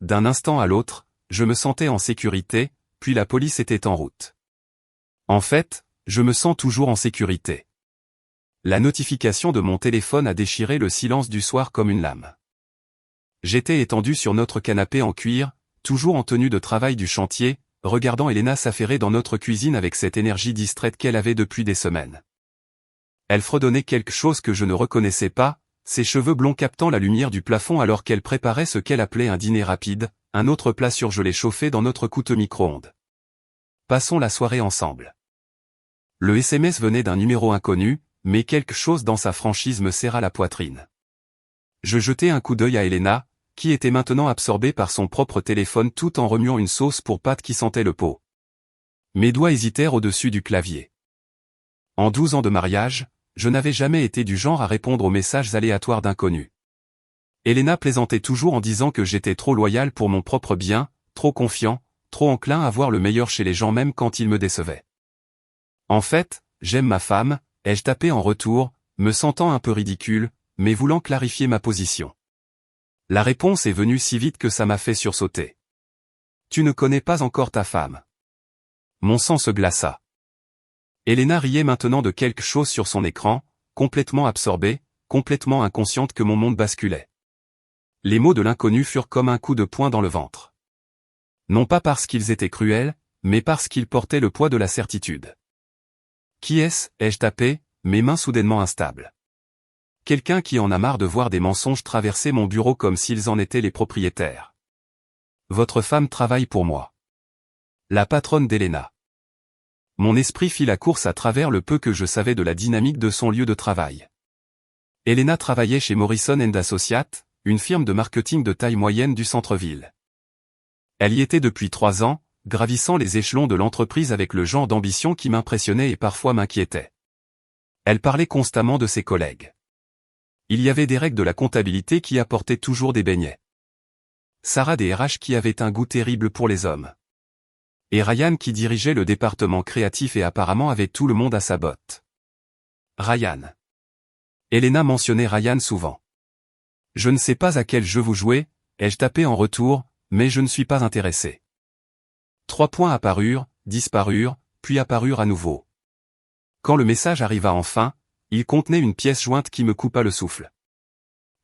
d'un instant à l'autre, je me sentais en sécurité, puis la police était en route. En fait, je me sens toujours en sécurité. La notification de mon téléphone a déchiré le silence du soir comme une lame. J'étais étendu sur notre canapé en cuir, toujours en tenue de travail du chantier, regardant Elena s'affairer dans notre cuisine avec cette énergie distraite qu'elle avait depuis des semaines. Elle fredonnait quelque chose que je ne reconnaissais pas, ses cheveux blonds captant la lumière du plafond alors qu'elle préparait ce qu'elle appelait un dîner rapide, un autre plat surgelé chauffé dans notre couteau micro-ondes. Passons la soirée ensemble. Le SMS venait d'un numéro inconnu, mais quelque chose dans sa franchise me serra la poitrine. Je jetai un coup d'œil à Elena, qui était maintenant absorbée par son propre téléphone tout en remuant une sauce pour pâtes qui sentait le pot. Mes doigts hésitèrent au-dessus du clavier. En 12 ans de mariage, je n'avais jamais été du genre à répondre aux messages aléatoires d'inconnus. Elena plaisantait toujours en disant que j'étais trop loyal pour mon propre bien, trop confiant, trop enclin à voir le meilleur chez les gens même quand ils me décevaient. En fait, j'aime ma femme, ai-je tapé en retour, me sentant un peu ridicule, mais voulant clarifier ma position. La réponse est venue si vite que ça m'a fait sursauter. Tu ne connais pas encore ta femme. Mon sang se glaça. Elena riait maintenant de quelque chose sur son écran, complètement absorbée, complètement inconsciente que mon monde basculait. Les mots de l'inconnu furent comme un coup de poing dans le ventre. Non pas parce qu'ils étaient cruels, mais parce qu'ils portaient le poids de la certitude. Qui est-ce, ai-je tapé, mes mains soudainement instables. Quelqu'un qui en a marre de voir des mensonges traverser mon bureau comme s'ils en étaient les propriétaires. Votre femme travaille pour moi. La patronne d'Elena. Mon esprit fit la course à travers le peu que je savais de la dynamique de son lieu de travail. Elena travaillait chez Morrison & Associates, une firme de marketing de taille moyenne du centre-ville. Elle y était depuis 3 ans, gravissant les échelons de l'entreprise avec le genre d'ambition qui m'impressionnait et parfois m'inquiétait. Elle parlait constamment de ses collègues. Il y avait des règles de la comptabilité qui apportaient toujours des beignets. Sarah des RH qui avait un goût terrible pour les hommes. Et Ryan qui dirigeait le département créatif et apparemment avait tout le monde à sa botte. Ryan. Elena mentionnait Ryan souvent. Je ne sais pas à quel jeu vous jouez, ai-je tapé en retour, mais je ne suis pas intéressé. 3 points apparurent, disparurent, puis apparurent à nouveau. Quand le message arriva enfin, il contenait une pièce jointe qui me coupa le souffle.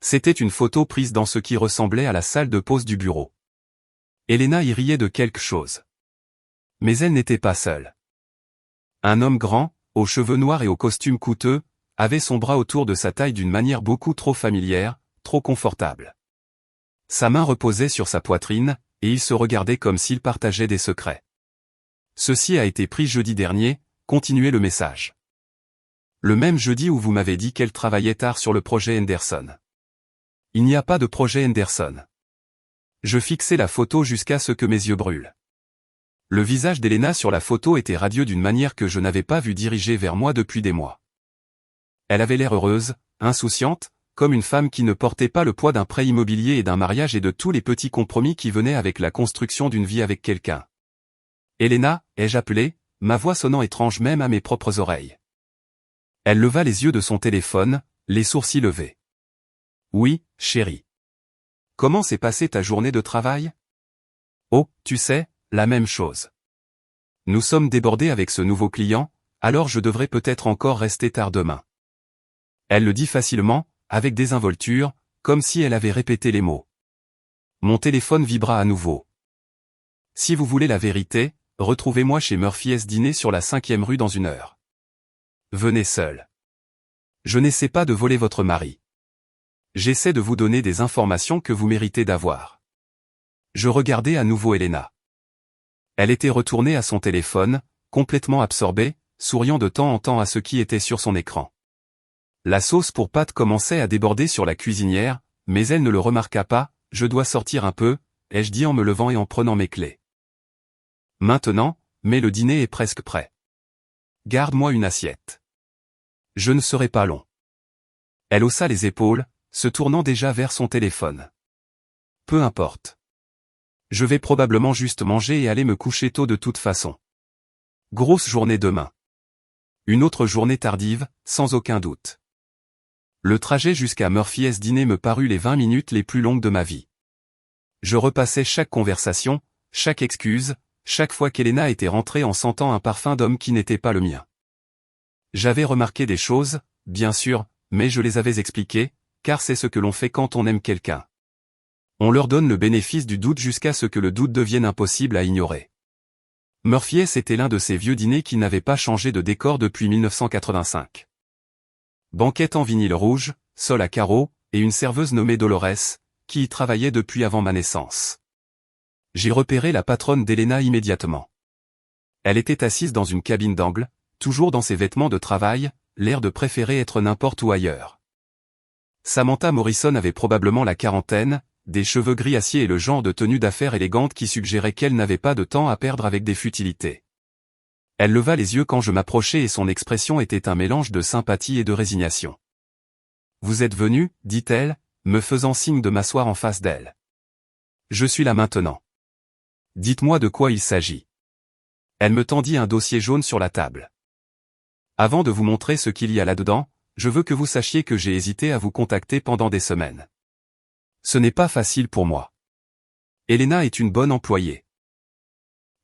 C'était une photo prise dans ce qui ressemblait à la salle de pause du bureau. Elena y riait de quelque chose. Mais elle n'était pas seule. Un homme grand, aux cheveux noirs et au costume coûteux, avait son bras autour de sa taille d'une manière beaucoup trop familière, trop confortable. Sa main reposait sur sa poitrine, et ils se regardaient comme s'ils partageaient des secrets. Ceci a été pris jeudi dernier, continuait le message. Le même jeudi où vous m'avez dit qu'elle travaillait tard sur le projet Henderson. Il n'y a pas de projet Henderson. Je fixai la photo jusqu'à ce que mes yeux brûlent. Le visage d'Elena sur la photo était radieux d'une manière que je n'avais pas vu diriger vers moi depuis des mois. Elle avait l'air heureuse, insouciante, comme une femme qui ne portait pas le poids d'un prêt immobilier et d'un mariage et de tous les petits compromis qui venaient avec la construction d'une vie avec quelqu'un. Elena, ai-je appelé, ma voix sonnant étrange même à mes propres oreilles. Elle leva les yeux de son téléphone, les sourcils levés. Oui, chérie. Comment s'est passée ta journée de travail? Oh, tu sais, la même chose. Nous sommes débordés avec ce nouveau client, alors je devrais peut-être encore rester tard demain. Elle le dit facilement, avec désinvolture, comme si elle avait répété les mots. Mon téléphone vibra à nouveau. Si vous voulez la vérité, retrouvez-moi chez Murphy's dîner sur la 5e rue dans 1 heure. Venez seul. Je n'essaie pas de voler votre mari. J'essaie de vous donner des informations que vous méritez d'avoir. Je regardais à nouveau Elena. Elle était retournée à son téléphone, complètement absorbée, souriant de temps en temps à ce qui était sur son écran. La sauce pour pâtes commençait à déborder sur la cuisinière, mais elle ne le remarqua pas. Je dois sortir un peu, ai-je dit en me levant et en prenant mes clés. Maintenant, mais le dîner est presque prêt. Garde-moi une assiette. Je ne serai pas long. Elle haussa les épaules, se tournant déjà vers son téléphone. Peu importe. Je vais probablement juste manger et aller me coucher tôt de toute façon. Grosse journée demain. Une autre journée tardive, sans aucun doute. Le trajet jusqu'à Murphy's dîner me parut les 20 minutes les plus longues de ma vie. Je repassais chaque conversation, chaque excuse, chaque fois qu'Elena était rentrée en sentant un parfum d'homme qui n'était pas le mien. J'avais remarqué des choses, bien sûr, mais je les avais expliquées, car c'est ce que l'on fait quand on aime quelqu'un. On leur donne le bénéfice du doute jusqu'à ce que le doute devienne impossible à ignorer. Murphy's était l'un de ces vieux dîners qui n'avaient pas changé de décor depuis 1985. Banquette en vinyle rouge, sol à carreaux, et une serveuse nommée Dolores, qui y travaillait depuis avant ma naissance. J'ai repéré la patronne d'Elena immédiatement. Elle était assise dans une cabine d'angle, toujours dans ses vêtements de travail, l'air de préférer être n'importe où ailleurs. Samantha Morrison avait probablement la quarantaine, des cheveux gris acier et le genre de tenue d'affaires élégante qui suggérait qu'elle n'avait pas de temps à perdre avec des futilités. Elle leva les yeux quand je m'approchai et son expression était un mélange de sympathie et de résignation. « Vous êtes venu, dit-elle, me faisant signe de m'asseoir en face d'elle. Je suis là maintenant. Dites-moi de quoi il s'agit. » Elle me tendit un dossier jaune sur la table. « Avant de vous montrer ce qu'il y a là-dedans, je veux que vous sachiez que j'ai hésité à vous contacter pendant des semaines. Ce n'est pas facile pour moi. Elena est une bonne employée.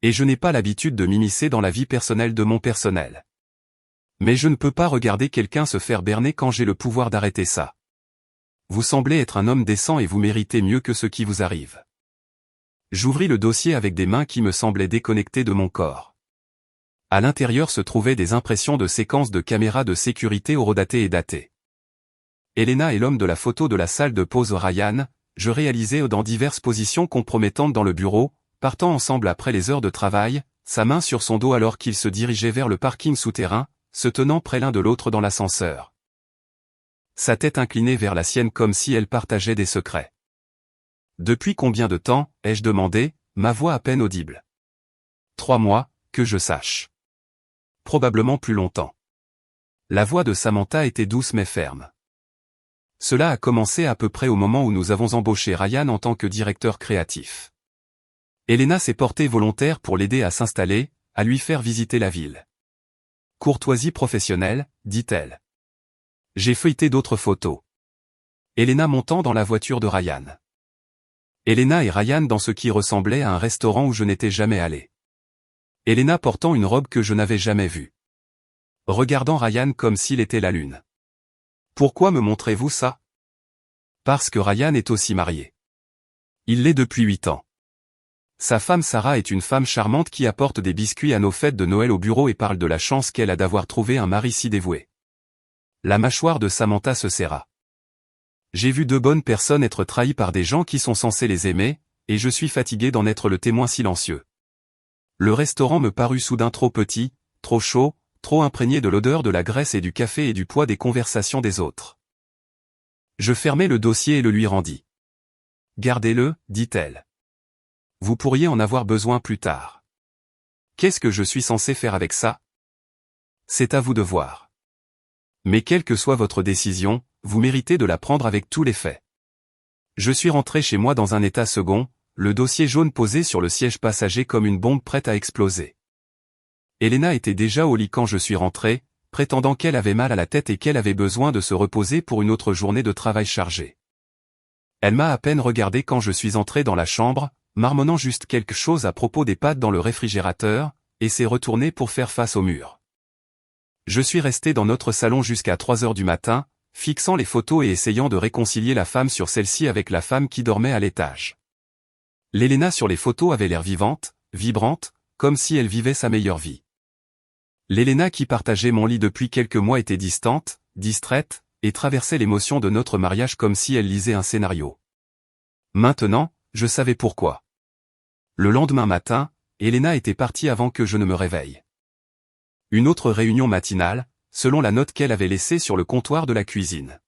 Et je n'ai pas l'habitude de m'immiscer dans la vie personnelle de mon personnel. Mais je ne peux pas regarder quelqu'un se faire berner quand j'ai le pouvoir d'arrêter ça. Vous semblez être un homme décent et vous méritez mieux que ce qui vous arrive. » J'ouvris le dossier avec des mains qui me semblaient déconnectées de mon corps. À l'intérieur se trouvaient des impressions de séquences de caméras de sécurité horodatées et datées. Elena et l'homme de la photo de la salle de pause Ryan, je réalisais dans diverses positions compromettantes dans le bureau, partant ensemble après les heures de travail, sa main sur son dos alors qu'ils se dirigeaient vers le parking souterrain, se tenant près l'un de l'autre dans l'ascenseur. Sa tête inclinée vers la sienne comme si elle partageait des secrets. « Depuis combien de temps ?» ai-je demandé, ma voix à peine audible. « 3 mois, que je sache. Probablement plus longtemps. » La voix de Samantha était douce mais ferme. Cela a commencé à peu près au moment où nous avons embauché Ryan en tant que directeur créatif. Elena s'est portée volontaire pour l'aider à s'installer, à lui faire visiter la ville. « Courtoisie professionnelle », dit-elle. J'ai feuilleté d'autres photos. Elena montant dans la voiture de Ryan. Elena et Ryan dans ce qui ressemblait à un restaurant où je n'étais jamais allé. Elena portant une robe que je n'avais jamais vue. Regardant Ryan comme s'il était la lune. « Pourquoi me montrez-vous ça ?» Parce que Ryan est aussi marié. Il l'est depuis 8 ans. Sa femme Sarah est une femme charmante qui apporte des biscuits à nos fêtes de Noël au bureau et parle de la chance qu'elle a d'avoir trouvé un mari si dévoué. La mâchoire de Samantha se serra. J'ai vu 2 bonnes personnes être trahies par des gens qui sont censés les aimer, et je suis fatigué d'en être le témoin silencieux. Le restaurant me parut soudain trop petit, trop chaud, trop imprégné de l'odeur de la graisse et du café et du poids des conversations des autres. Je fermai le dossier et le lui rendis. « Gardez-le, dit-elle. Vous pourriez en avoir besoin plus tard. » Qu'est-ce que je suis censé faire avec ça? C'est à vous de voir. Mais quelle que soit votre décision, vous méritez de la prendre avec tous les faits. Je suis rentré chez moi dans un état second, le dossier jaune posé sur le siège passager comme une bombe prête à exploser. Elena était déjà au lit quand je suis rentré, prétendant qu'elle avait mal à la tête et qu'elle avait besoin de se reposer pour une autre journée de travail chargée. Elle m'a à peine regardé quand je suis entré dans la chambre, marmonnant juste quelque chose à propos des pâtes dans le réfrigérateur, et s'est retournée pour faire face au mur. Je suis resté dans notre salon jusqu'à 3 heures du matin, fixant les photos et essayant de réconcilier la femme sur celle-ci avec la femme qui dormait à l'étage. L'Elena sur les photos avait l'air vivante, vibrante, comme si elle vivait sa meilleure vie. L'Elena qui partageait mon lit depuis quelques mois était distante, distraite, et traversait l'émotion de notre mariage comme si elle lisait un scénario. Maintenant, je savais pourquoi. Le lendemain matin, Elena était partie avant que je ne me réveille. Une autre réunion matinale, selon la note qu'elle avait laissée sur le comptoir de la cuisine.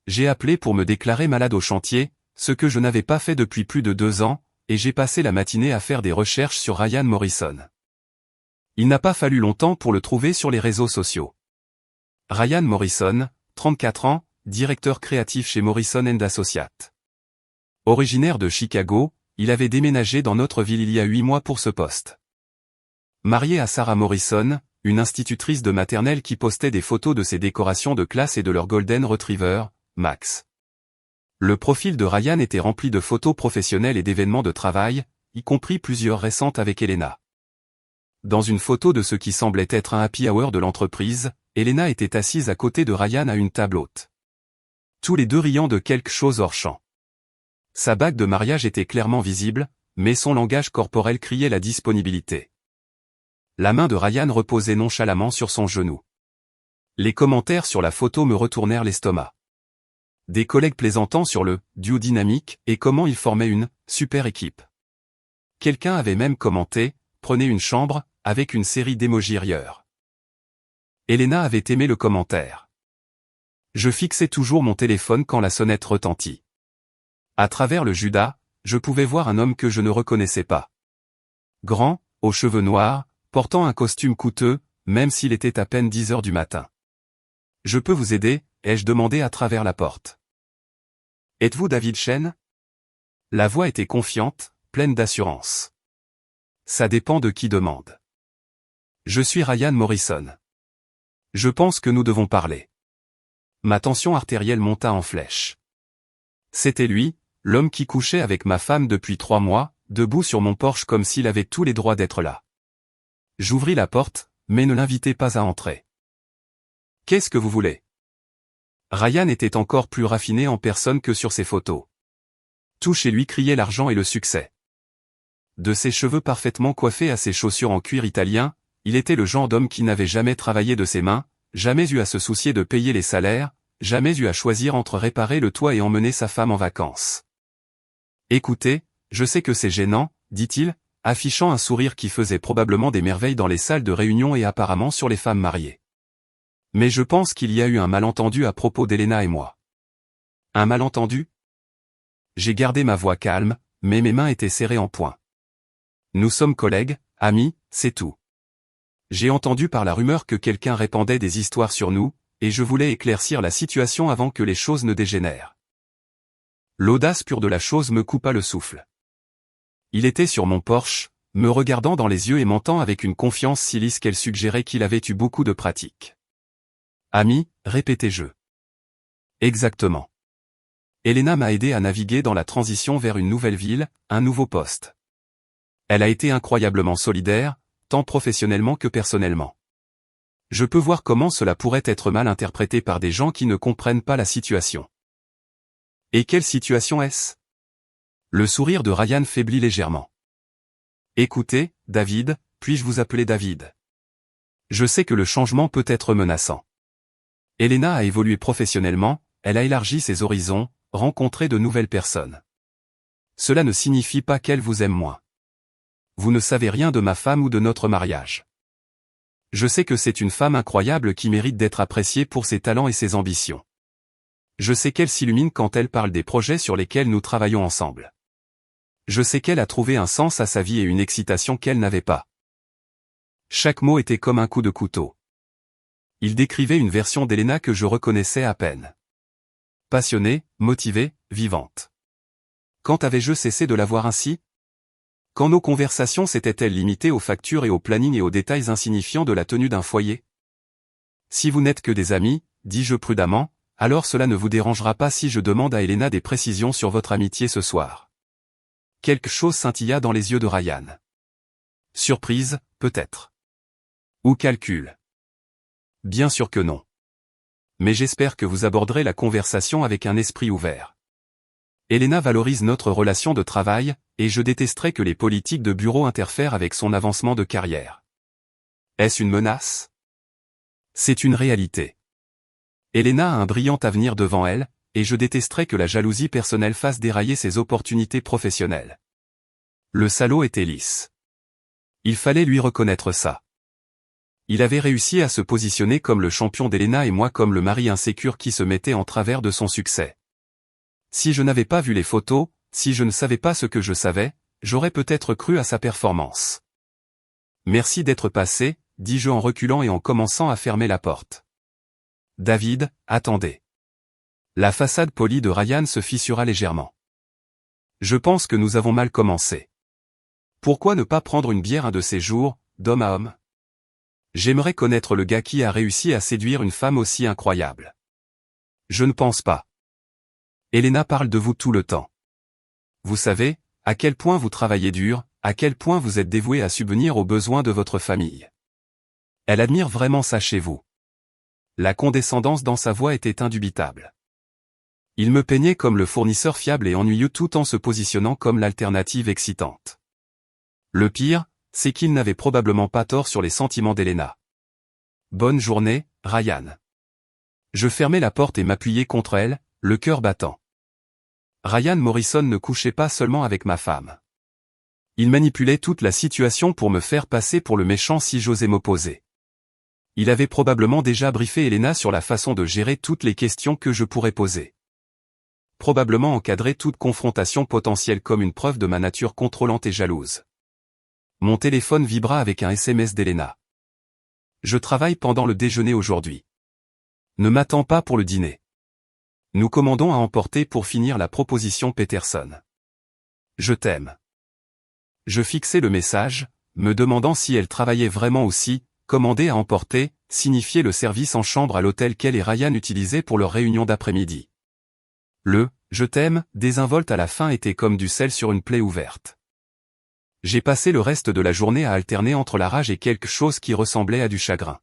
J'ai appelé pour me déclarer malade au chantier, ce que je n'avais pas fait depuis plus de 2 ans, et j'ai passé la matinée à faire des recherches sur Ryan Morrison. Il n'a pas fallu longtemps pour le trouver sur les réseaux sociaux. Ryan Morrison, 34 ans, directeur créatif chez Morrison & Associates. Originaire de Chicago, il avait déménagé dans notre ville il y a 8 mois pour ce poste. Marié à Sarah Morrison, une institutrice de maternelle qui postait des photos de ses décorations de classe et de leur Golden Retriever, Max. Le profil de Ryan était rempli de photos professionnelles et d'événements de travail, y compris plusieurs récentes avec Elena. Dans une photo de ce qui semblait être un happy hour de l'entreprise, Elena était assise à côté de Ryan à une table haute. Tous les deux riant de quelque chose hors champ. Sa bague de mariage était clairement visible, mais son langage corporel criait la disponibilité. La main de Ryan reposait nonchalamment sur son genou. Les commentaires sur la photo me retournèrent l'estomac. Des collègues plaisantant sur le duo dynamique et comment ils formaient une super équipe. Quelqu'un avait même commenté « Prenez une chambre » avec une série d'émojis rieurs. Elena avait aimé le commentaire. Je fixais toujours mon téléphone quand la sonnette retentit. À travers le Judas, je pouvais voir un homme que je ne reconnaissais pas. Grand, aux cheveux noirs, portant un costume coûteux, même s'il était à peine 10 heures du matin. « Je peux vous aider ?» ai-je demandé à travers la porte. « Êtes-vous David Chen ?» La voix était confiante, pleine d'assurance. « Ça dépend de qui demande. »« Je suis Ryan Morrison. Je pense que nous devons parler. » Ma tension artérielle monta en flèche. C'était lui, l'homme qui couchait avec ma femme depuis 3 mois, debout sur mon porche comme s'il avait tous les droits d'être là. J'ouvris la porte, mais ne l'invitai pas à entrer. « Qu'est-ce que vous voulez ?» Ryan était encore plus raffiné en personne que sur ses photos. Tout chez lui criait l'argent et le succès. De ses cheveux parfaitement coiffés à ses chaussures en cuir italien, il était le genre d'homme qui n'avait jamais travaillé de ses mains, jamais eu à se soucier de payer les salaires, jamais eu à choisir entre réparer le toit et emmener sa femme en vacances. « Écoutez, je sais que c'est gênant, » dit-il, affichant un sourire qui faisait probablement des merveilles dans les salles de réunion et apparemment sur les femmes mariées. Mais je pense qu'il y a eu un malentendu à propos d'Elena et moi. Un malentendu ? J'ai gardé ma voix calme, mais mes mains étaient serrées en poing. Nous sommes collègues, amis, c'est tout. J'ai entendu par la rumeur que quelqu'un répandait des histoires sur nous, et je voulais éclaircir la situation avant que les choses ne dégénèrent. L'audace pure de la chose me coupa le souffle. Il était sur mon porche, me regardant dans les yeux et mentant avec une confiance si lisse qu'elle suggérait qu'il avait eu beaucoup de pratique. Ami, répétai-je. Exactement. Elena m'a aidé à naviguer dans la transition vers une nouvelle ville, un nouveau poste. Elle a été incroyablement solidaire, tant professionnellement que personnellement. Je peux voir comment cela pourrait être mal interprété par des gens qui ne comprennent pas la situation. Et quelle situation est-ce ? Le sourire de Ryan faiblit légèrement. Écoutez, David, puis-je vous appeler David ? Je sais que le changement peut être menaçant. Elena a évolué professionnellement, elle a élargi ses horizons, rencontré de nouvelles personnes. Cela ne signifie pas qu'elle vous aime moins. Vous ne savez rien de ma femme ou de notre mariage. Je sais que c'est une femme incroyable qui mérite d'être appréciée pour ses talents et ses ambitions. Je sais qu'elle s'illumine quand elle parle des projets sur lesquels nous travaillons ensemble. Je sais qu'elle a trouvé un sens à sa vie et une excitation qu'elle n'avait pas. Chaque mot était comme un coup de couteau. Il décrivait une version d'Elena que je reconnaissais à peine. Passionnée, motivée, vivante. Quand avais-je cessé de la voir ainsi ? Quand nos conversations s'étaient-elles limitées aux factures et au planning et aux détails insignifiants de la tenue d'un foyer ? Si vous n'êtes que des amis, dis-je prudemment, alors cela ne vous dérangera pas si je demande à Elena des précisions sur votre amitié ce soir. Quelque chose scintilla dans les yeux de Ryan. Surprise, peut-être. Ou calcul. Bien sûr que non. Mais j'espère que vous aborderez la conversation avec un esprit ouvert. Elena valorise notre relation de travail, et je détesterais que les politiques de bureau interfèrent avec son avancement de carrière. Est-ce une menace ? C'est une réalité. Elena a un brillant avenir devant elle, et je détesterais que la jalousie personnelle fasse dérailler ses opportunités professionnelles. Le salaud était lisse. Il fallait lui reconnaître ça. Il avait réussi à se positionner comme le champion d'Elena et moi comme le mari insécure qui se mettait en travers de son succès. Si je n'avais pas vu les photos, si je ne savais pas ce que je savais, j'aurais peut-être cru à sa performance. Merci d'être passé, dis-je en reculant et en commençant à fermer la porte. David, attendez. La façade polie de Ryan se fissura légèrement. Je pense que nous avons mal commencé. Pourquoi ne pas prendre une bière un de ces jours, d'homme à homme ? J'aimerais connaître le gars qui a réussi à séduire une femme aussi incroyable. Je ne pense pas. Elena parle de vous tout le temps. Vous savez, à quel point vous travaillez dur, à quel point vous êtes dévoué à subvenir aux besoins de votre famille. Elle admire vraiment ça chez vous. La condescendance dans sa voix était indubitable. Il me peignait comme le fournisseur fiable et ennuyeux tout en se positionnant comme l'alternative excitante. Le pire, c'est qu'il n'avait probablement pas tort sur les sentiments d'Elena. Bonne journée, Ryan. Je fermai la porte et m'appuyai contre elle, le cœur battant. Ryan Morrison ne couchait pas seulement avec ma femme. Il manipulait toute la situation pour me faire passer pour le méchant si j'osais m'opposer. Il avait probablement déjà briefé Elena sur la façon de gérer toutes les questions que je pourrais poser. Probablement encadré toute confrontation potentielle comme une preuve de ma nature contrôlante et jalouse. Mon téléphone vibra avec un SMS d'Elena. Je travaille pendant le déjeuner aujourd'hui. Ne m'attends pas pour le dîner. Nous commandons à emporter pour finir la proposition Peterson. Je t'aime. Je fixai le message, me demandant si elle travaillait vraiment aussi. Commander à emporter signifiait le service en chambre à l'hôtel qu'elle et Ryan utilisaient pour leur réunion d'après-midi. Le « je t'aime » désinvolte à la fin était comme du sel sur une plaie ouverte. J'ai passé le reste de la journée à alterner entre la rage et quelque chose qui ressemblait à du chagrin.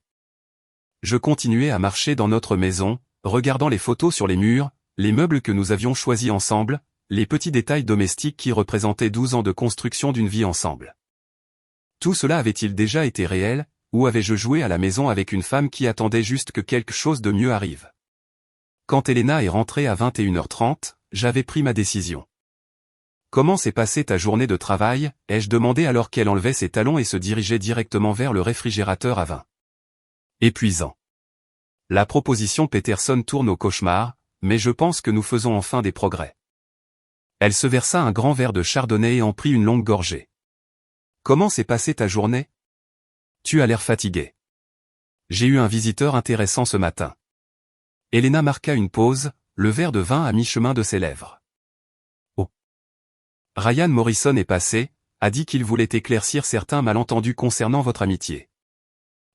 Je continuais à marcher dans notre maison, regardant les photos sur les murs, les meubles que nous avions choisis ensemble, les petits détails domestiques qui représentaient 12 ans de construction d'une vie ensemble. Tout cela avait-il déjà été réel, ou avais-je joué à la maison avec une femme qui attendait juste que quelque chose de mieux arrive? Quand Elena est rentrée à 21h30, j'avais pris ma décision. Comment s'est passée ta journée de travail, ai-je demandé alors qu'elle enlevait ses talons et se dirigeait directement vers le réfrigérateur à vin. Épuisant. La proposition Peterson tourne au cauchemar, mais je pense que nous faisons enfin des progrès. Elle se versa un grand verre de chardonnay et en prit une longue gorgée. Comment s'est passée ta journée? Tu as l'air fatigué. J'ai eu un visiteur intéressant ce matin. Elena marqua une pause, le verre de vin à mi-chemin de ses lèvres. Oh. Ryan Morrison est passé, a dit qu'il voulait éclaircir certains malentendus concernant votre amitié.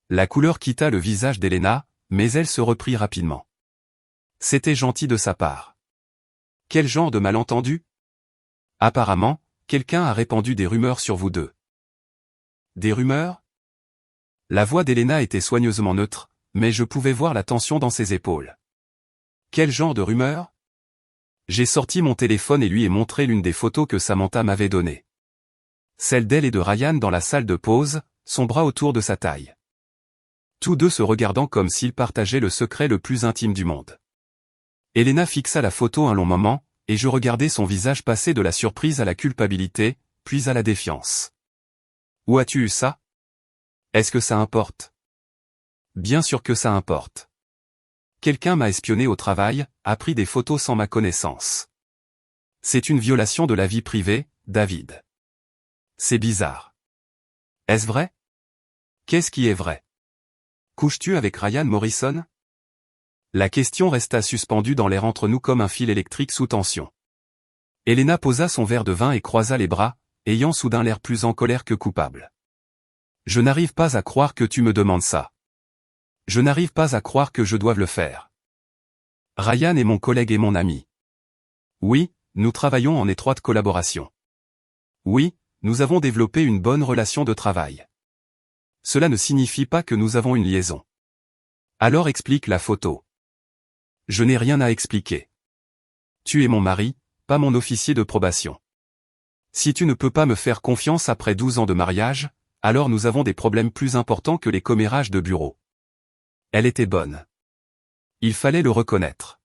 La couleur quitta le visage d'Elena, mais elle se reprit rapidement. C'était gentil de sa part. Quel genre de malentendu? Apparemment, quelqu'un a répandu des rumeurs sur vous deux. Des rumeurs? La voix d'Elena était soigneusement neutre, mais je pouvais voir la tension dans ses épaules. Quel genre de rumeur? J'ai sorti mon téléphone et lui ai montré l'une des photos que Samantha m'avait données. Celle d'elle et de Ryan dans la salle de pause, son bras autour de sa taille. Tous deux se regardant comme s'ils partageaient le secret le plus intime du monde. Elena fixa la photo un long moment, et je regardai son visage passer de la surprise à la culpabilité, puis à la défiance. Où as-tu eu ça? Est-ce que ça importe? Bien sûr que ça importe. Quelqu'un m'a espionné au travail, a pris des photos sans ma connaissance. C'est une violation de la vie privée, David. C'est bizarre. Est-ce vrai? Qu'est-ce qui est vrai? Couches-tu avec Ryan Morrison? La question resta suspendue dans l'air entre nous comme un fil électrique sous tension. Elena posa son verre de vin et croisa les bras, ayant soudain l'air plus en colère que coupable. Je n'arrive pas à croire que tu me demandes ça. Je n'arrive pas à croire que je doive le faire. Ryan est mon collègue et mon ami. Oui, nous travaillons en étroite collaboration. Oui, nous avons développé une bonne relation de travail. Cela ne signifie pas que nous avons une liaison. Alors explique la photo. Je n'ai rien à expliquer. Tu es mon mari, pas mon officier de probation. Si tu ne peux pas me faire confiance après 12 ans de mariage, alors nous avons des problèmes plus importants que les commérages de bureau. Elle était bonne. Il fallait le reconnaître.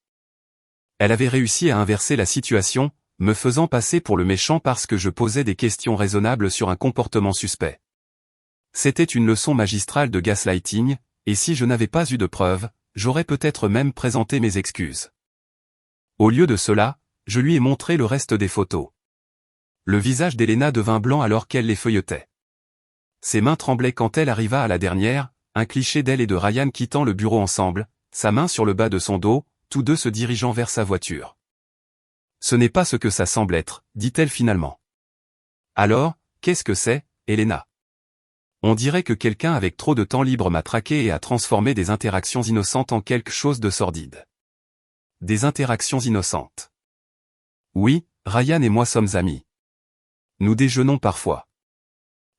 Elle avait réussi à inverser la situation, me faisant passer pour le méchant parce que je posais des questions raisonnables sur un comportement suspect. C'était une leçon magistrale de gaslighting, et si je n'avais pas eu de preuves, j'aurais peut-être même présenté mes excuses. Au lieu de cela, je lui ai montré le reste des photos. Le visage d'Elena devint blanc alors qu'elle les feuilletait. Ses mains tremblaient quand elle arriva à la dernière, un cliché d'elle et de Ryan quittant le bureau ensemble, sa main sur le bas de son dos, tous deux se dirigeant vers sa voiture. Ce n'est pas ce que ça semble être, dit-elle finalement. Alors, qu'est-ce que c'est, Elena? On dirait que quelqu'un avec trop de temps libre m'a traqué et a transformé des interactions innocentes en quelque chose de sordide. Des interactions innocentes. Oui, Ryan et moi sommes amis. Nous déjeunons parfois.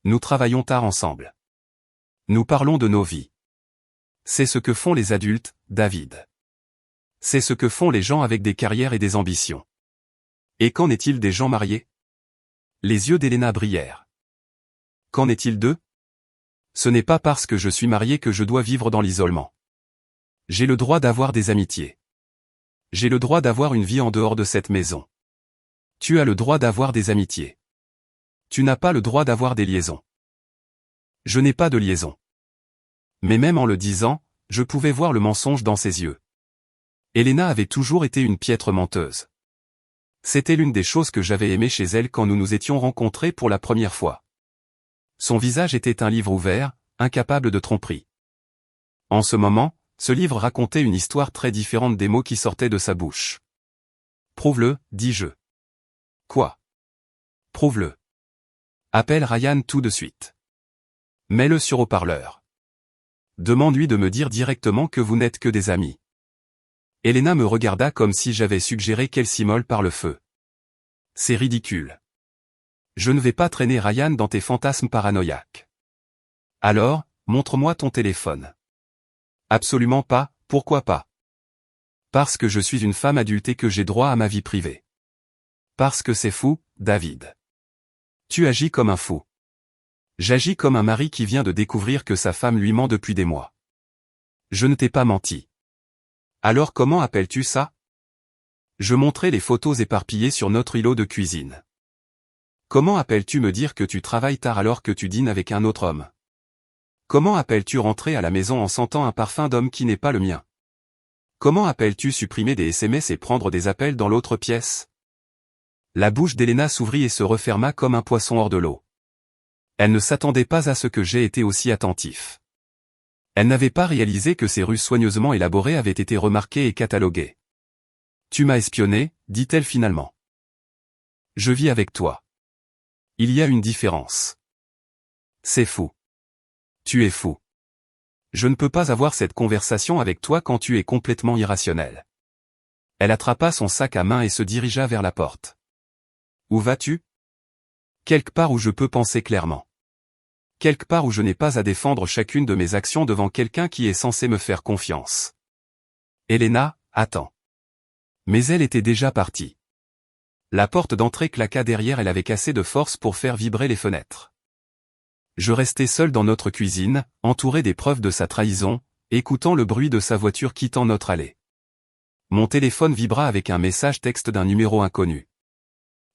Nous travaillons tard ensemble. Nous parlons de nos vies. C'est ce que font les adultes, David. C'est ce que font les gens avec des carrières et des ambitions. Et qu'en est-il des gens mariés? Les yeux d'Elena brillèrent. Qu'en est-il d'eux? Ce n'est pas parce que je suis marié que je dois vivre dans l'isolement. J'ai le droit d'avoir des amitiés. J'ai le droit d'avoir une vie en dehors de cette maison. Tu as le droit d'avoir des amitiés. Tu n'as pas le droit d'avoir des liaisons. Je n'ai pas de liaison. Mais même en le disant, je pouvais voir le mensonge dans ses yeux. Elena avait toujours été une piètre menteuse. C'était l'une des choses que j'avais aimées chez elle quand nous nous étions rencontrés pour la première fois. Son visage était un livre ouvert, incapable de tromperie. En ce moment, ce livre racontait une histoire très différente des mots qui sortaient de sa bouche. Prouve-le, dis-je. Quoi? Prouve-le. Appelle Ryan tout de suite. Mets-le sur haut-parleur. Demande-lui de me dire directement que vous n'êtes que des amis. Elena me regarda comme si j'avais suggéré qu'elle s'immole par le feu. C'est ridicule. Je ne vais pas traîner Ryan dans tes fantasmes paranoïaques. Alors, montre-moi ton téléphone. Absolument pas, pourquoi pas? Parce que je suis une femme adulte et que j'ai droit à ma vie privée. Parce que c'est fou, David. Tu agis comme un fou. J'agis comme un mari qui vient de découvrir que sa femme lui ment depuis des mois. Je ne t'ai pas menti. Alors comment appelles-tu ça? Je montrai les photos éparpillées sur notre îlot de cuisine. Comment appelles-tu me dire que tu travailles tard alors que tu dînes avec un autre homme? Comment appelles-tu rentrer à la maison en sentant un parfum d'homme qui n'est pas le mien? Comment appelles-tu supprimer des SMS et prendre des appels dans l'autre pièce? La bouche d'Elena s'ouvrit et se referma comme un poisson hors de l'eau. Elle ne s'attendait pas à ce que j'aie été aussi attentif. Elle n'avait pas réalisé que ces ruses soigneusement élaborées avaient été remarquées et cataloguées. Tu m'as espionné, dit-elle finalement. Je vis avec toi. Il y a une différence. C'est fou. Tu es fou. Je ne peux pas avoir cette conversation avec toi quand tu es complètement irrationnel. Elle attrapa son sac à main et se dirigea vers la porte. Où vas-tu? Quelque part où je peux penser clairement. Quelque part où je n'ai pas à défendre chacune de mes actions devant quelqu'un qui est censé me faire confiance. Elena, attends. Mais elle était déjà partie. La porte d'entrée claqua derrière elle avec assez de force pour faire vibrer les fenêtres. Je restai seul dans notre cuisine, entouré des preuves de sa trahison, écoutant le bruit de sa voiture quittant notre allée. Mon téléphone vibra avec un message texte d'un numéro inconnu.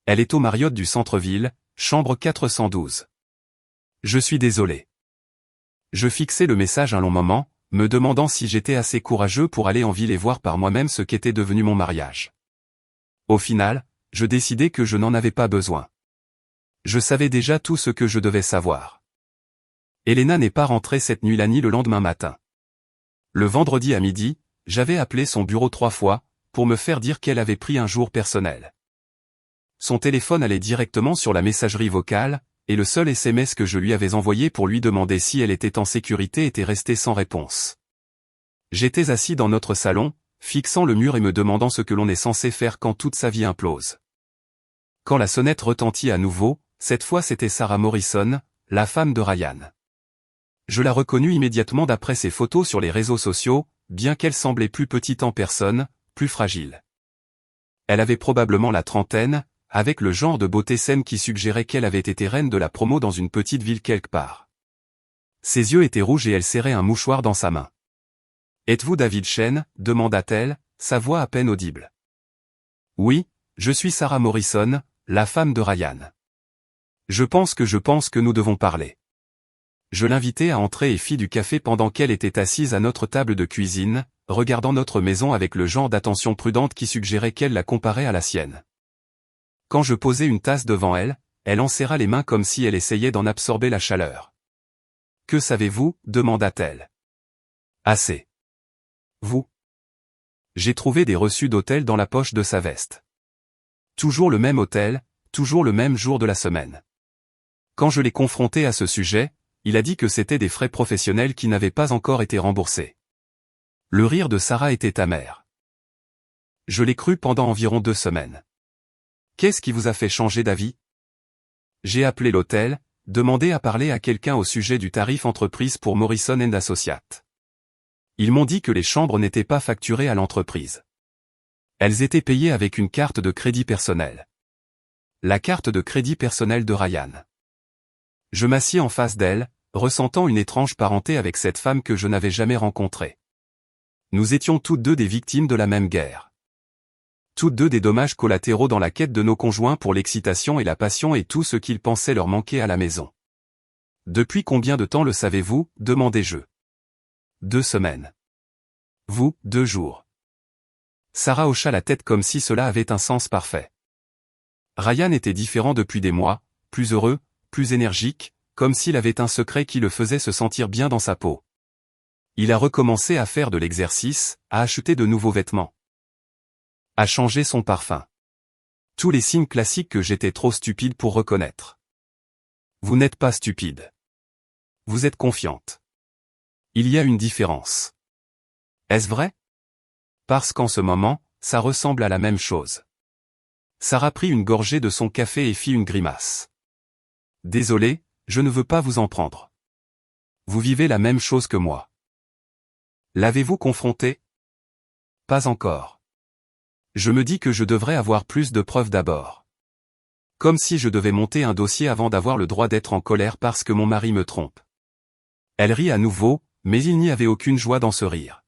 Elle est au Marriott du centre-ville, chambre 412. Je suis désolé. Je fixai le message un long moment, me demandant si j'étais assez courageux pour aller en ville et voir par moi-même ce qu'était devenu mon mariage. Au final, je décidai que je n'en avais pas besoin. Je savais déjà tout ce que je devais savoir. Elena n'est pas rentrée cette nuit-là ni le lendemain matin. Le vendredi à midi, j'avais appelé son bureau 3 fois, pour me faire dire qu'elle avait pris un jour personnel. Son téléphone allait directement sur la messagerie vocale, et le seul SMS que je lui avais envoyé pour lui demander si elle était en sécurité était resté sans réponse. J'étais assis dans notre salon, fixant le mur et me demandant ce que l'on est censé faire quand toute sa vie implose. Quand la sonnette retentit à nouveau, cette fois c'était Sarah Morrison, la femme de Ryan. Je la reconnus immédiatement d'après ses photos sur les réseaux sociaux, bien qu'elle semblait plus petite en personne, plus fragile. Elle avait probablement la trentaine, avec le genre de beauté saine qui suggérait qu'elle avait été reine de la promo dans une petite ville quelque part. Ses yeux étaient rouges et elle serrait un mouchoir dans sa main. « Êtes-vous David Chen ?» demanda-t-elle, sa voix à peine audible. « Oui, je suis Sarah Morrison, la femme de Ryan. Je pense que nous devons parler. » Je l'invitai à entrer et fis du café pendant qu'elle était assise à notre table de cuisine, regardant notre maison avec le genre d'attention prudente qui suggérait qu'elle la comparait à la sienne. Quand je posai une tasse devant elle, elle en serra les mains comme si elle essayait d'en absorber la chaleur. « Que savez-vous » demanda-t-elle. « Assez. Vous. » J'ai trouvé des reçus d'hôtel dans la poche de sa veste. Toujours le même hôtel, toujours le même jour de la semaine. Quand je l'ai confronté à ce sujet, il a dit que c'était des frais professionnels qui n'avaient pas encore été remboursés. Le rire de Sarah était amer. Je l'ai cru pendant environ 2 semaines. Qu'est-ce qui vous a fait changer d'avis? J'ai appelé l'hôtel, demandé à parler à quelqu'un au sujet du tarif entreprise pour Morrison & Associates. Ils m'ont dit que les chambres n'étaient pas facturées à l'entreprise. Elles étaient payées avec une carte de crédit personnel. La carte de crédit personnel de Ryan. Je m'assis en face d'elle, ressentant une étrange parenté avec cette femme que je n'avais jamais rencontrée. Nous étions toutes deux des victimes de la même guerre. Toutes deux des dommages collatéraux dans la quête de nos conjoints pour l'excitation et la passion et tout ce qu'ils pensaient leur manquer à la maison. Depuis combien de temps le savez-vous? Demandai-je. 2 semaines. Vous, 2 jours. Sarah hocha la tête comme si cela avait un sens parfait. Ryan était différent depuis des mois, plus heureux, plus énergique, comme s'il avait un secret qui le faisait se sentir bien dans sa peau. Il a recommencé à faire de l'exercice, à acheter de nouveaux vêtements. À changer son parfum. Tous les signes classiques que j'étais trop stupide pour reconnaître. Vous n'êtes pas stupide. Vous êtes confiante. Il y a une différence. Est-ce vrai? Parce qu'en ce moment, ça ressemble à la même chose. Sarah prit une gorgée de son café et fit une grimace. Désolé, je ne veux pas vous en prendre. Vous vivez la même chose que moi. L'avez-vous confronté? Pas encore. Je me dis que je devrais avoir plus de preuves d'abord. Comme si je devais monter un dossier avant d'avoir le droit d'être en colère parce que mon mari me trompe. Elle rit à nouveau, mais il n'y avait aucune joie dans ce rire.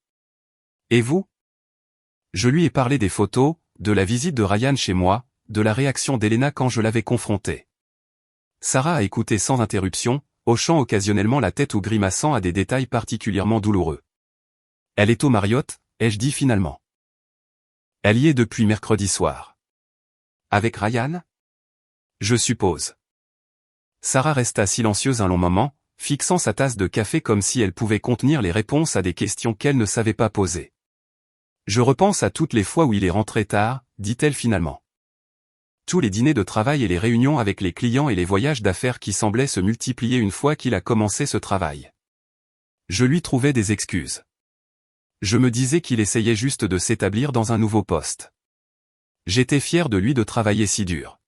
Et vous? Je lui ai parlé des photos, de la visite de Ryan chez moi, de la réaction d'Elena quand je l'avais confrontée. Sarah a écouté sans interruption, hochant occasionnellement la tête ou grimaçant à des détails particulièrement douloureux. Elle est au Marriott, ai-je dit finalement. Elle y est depuis mercredi soir. Avec Ryan? Je suppose. Sarah resta silencieuse un long moment, fixant sa tasse de café comme si elle pouvait contenir les réponses à des questions qu'elle ne savait pas poser. Je repense à toutes les fois où il est rentré tard, dit-elle finalement. Tous les dîners de travail et les réunions avec les clients et les voyages d'affaires qui semblaient se multiplier une fois qu'il a commencé ce travail. Je lui trouvais des excuses. Je me disais qu'il essayait juste de s'établir dans un nouveau poste. J'étais fier de lui de travailler si dur.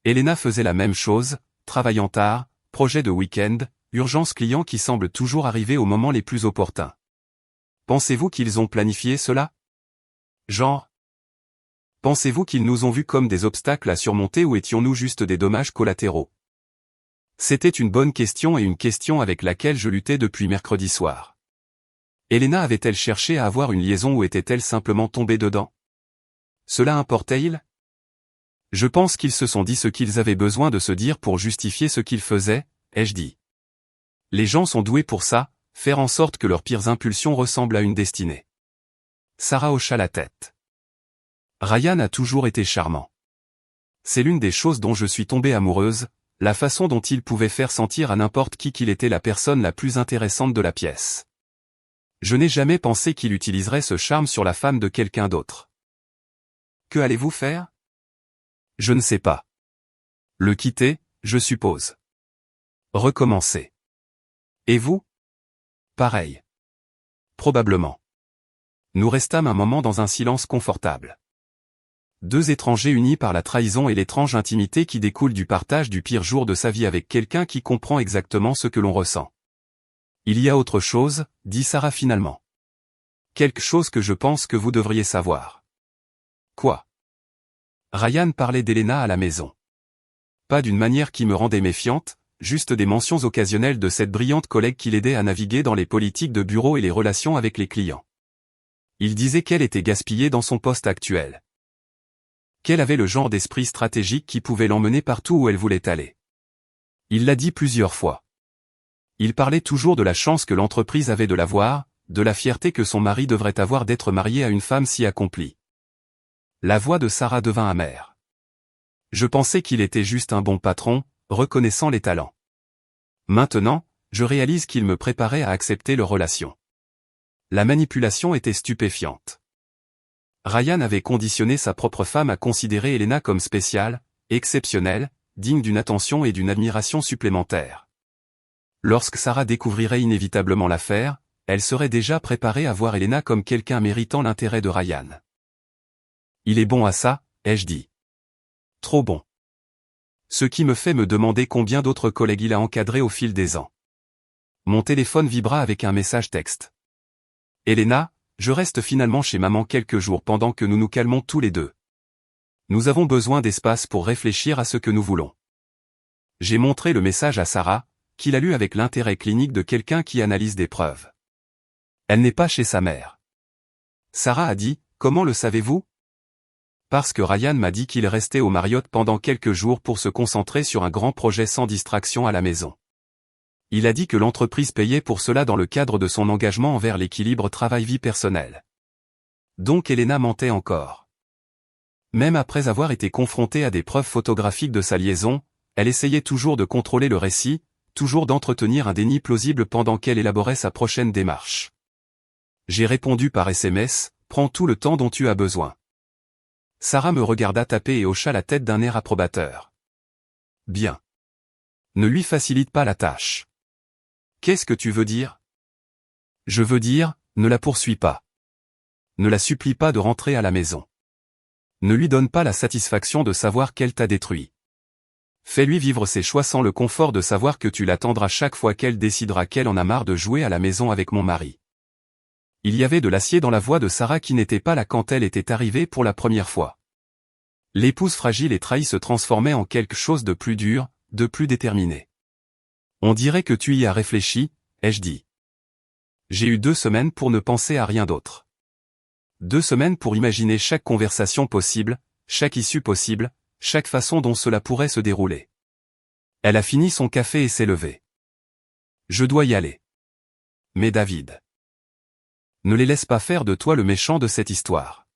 Elena faisait la même chose, travaillant tard, projet de week-end, urgence client qui semble toujours arriver au moment les plus opportuns. Pensez-vous qu'ils ont planifié cela? Genre? Pensez-vous qu'ils nous ont vus comme des obstacles à surmonter ou étions-nous juste des dommages collatéraux? C'était une bonne question et une question avec laquelle je luttais depuis mercredi soir. Elena avait-elle cherché à avoir une liaison ou était-elle simplement tombée dedans? Cela importait-il? Je pense qu'ils se sont dit ce qu'ils avaient besoin de se dire pour justifier ce qu'ils faisaient, ai-je dit. Les gens sont doués pour ça, faire en sorte que leurs pires impulsions ressemblent à une destinée. Sarah hocha la tête. Ryan a toujours été charmant. C'est l'une des choses dont je suis tombée amoureuse, la façon dont il pouvait faire sentir à n'importe qui qu'il était la personne la plus intéressante de la pièce. Je n'ai jamais pensé qu'il utiliserait ce charme sur la femme de quelqu'un d'autre. Que allez-vous faire? Je ne sais pas. Le quitter, je suppose. Recommencer. Et vous? Pareil. Probablement. Nous restâmes un moment dans un silence confortable. Deux étrangers unis par la trahison et l'étrange intimité qui découle du partage du pire jour de sa vie avec quelqu'un qui comprend exactement ce que l'on ressent. Il y a autre chose, dit Sarah finalement. Quelque chose que je pense que vous devriez savoir. Quoi? Ryan parlait d'Elena à la maison. Pas d'une manière qui me rendait méfiante, juste des mentions occasionnelles de cette brillante collègue qui l'aidait à naviguer dans les politiques de bureau et les relations avec les clients. Il disait qu'elle était gaspillée dans son poste actuel. Qu'elle avait le genre d'esprit stratégique qui pouvait l'emmener partout où elle voulait aller. Il l'a dit plusieurs fois. Il parlait toujours de la chance que l'entreprise avait de l'avoir, de la fierté que son mari devrait avoir d'être marié à une femme si accomplie. La voix de Sarah devint amère. Je pensais qu'il était juste un bon patron, reconnaissant les talents. Maintenant, je réalise qu'il me préparait à accepter leur relation. La manipulation était stupéfiante. Ryan avait conditionné sa propre femme à considérer Elena comme spéciale, exceptionnelle, digne d'une attention et d'une admiration supplémentaires. Lorsque Sarah découvrirait inévitablement l'affaire, elle serait déjà préparée à voir Elena comme quelqu'un méritant l'intérêt de Ryan. Il est bon à ça, ai-je dit. Trop bon. Ce qui me fait me demander combien d'autres collègues il a encadrés au fil des ans. Mon téléphone vibra avec un message texte. Elena, je reste finalement chez maman quelques jours pendant que nous nous calmons tous les deux. Nous avons besoin d'espace pour réfléchir à ce que nous voulons. J'ai montré le message à Sarah, qui l'a lu avec l'intérêt clinique de quelqu'un qui analyse des preuves. Elle n'est pas chez sa mère. Sarah a dit, « Comment le savez-vous » Parce que Ryan m'a dit qu'il restait au Marriott pendant quelques jours pour se concentrer sur un grand projet sans distraction à la maison. Il a dit que l'entreprise payait pour cela dans le cadre de son engagement envers l'équilibre travail-vie personnelle. Donc Elena mentait encore. Même après avoir été confrontée à des preuves photographiques de sa liaison, elle essayait toujours de contrôler le récit, toujours d'entretenir un déni plausible pendant qu'elle élaborait sa prochaine démarche. J'ai répondu par SMS, « Prends tout le temps dont tu as besoin. » Sarah me regarda taper et hocha la tête d'un air approbateur. Bien. Ne lui facilite pas la tâche. Qu'est-ce que tu veux dire? Je veux dire, ne la poursuis pas. Ne la supplie pas de rentrer à la maison. Ne lui donne pas la satisfaction de savoir qu'elle t'a détruit. Fais-lui vivre ses choix sans le confort de savoir que tu l'attendras chaque fois qu'elle décidera qu'elle en a marre de jouer à la maison avec mon mari. Il y avait de l'acier dans la voix de Sarah qui n'était pas là quand elle était arrivée pour la première fois. L'épouse fragile et trahie se transformait en quelque chose de plus dur, de plus déterminé. On dirait que tu y as réfléchi, ai-je dit. J'ai eu 2 semaines pour ne penser à rien d'autre. 2 semaines pour imaginer chaque conversation possible, chaque issue possible, chaque façon dont cela pourrait se dérouler. Elle a fini son café et s'est levée. Je dois y aller. Mais David. Ne les laisse pas faire de toi le méchant de cette histoire.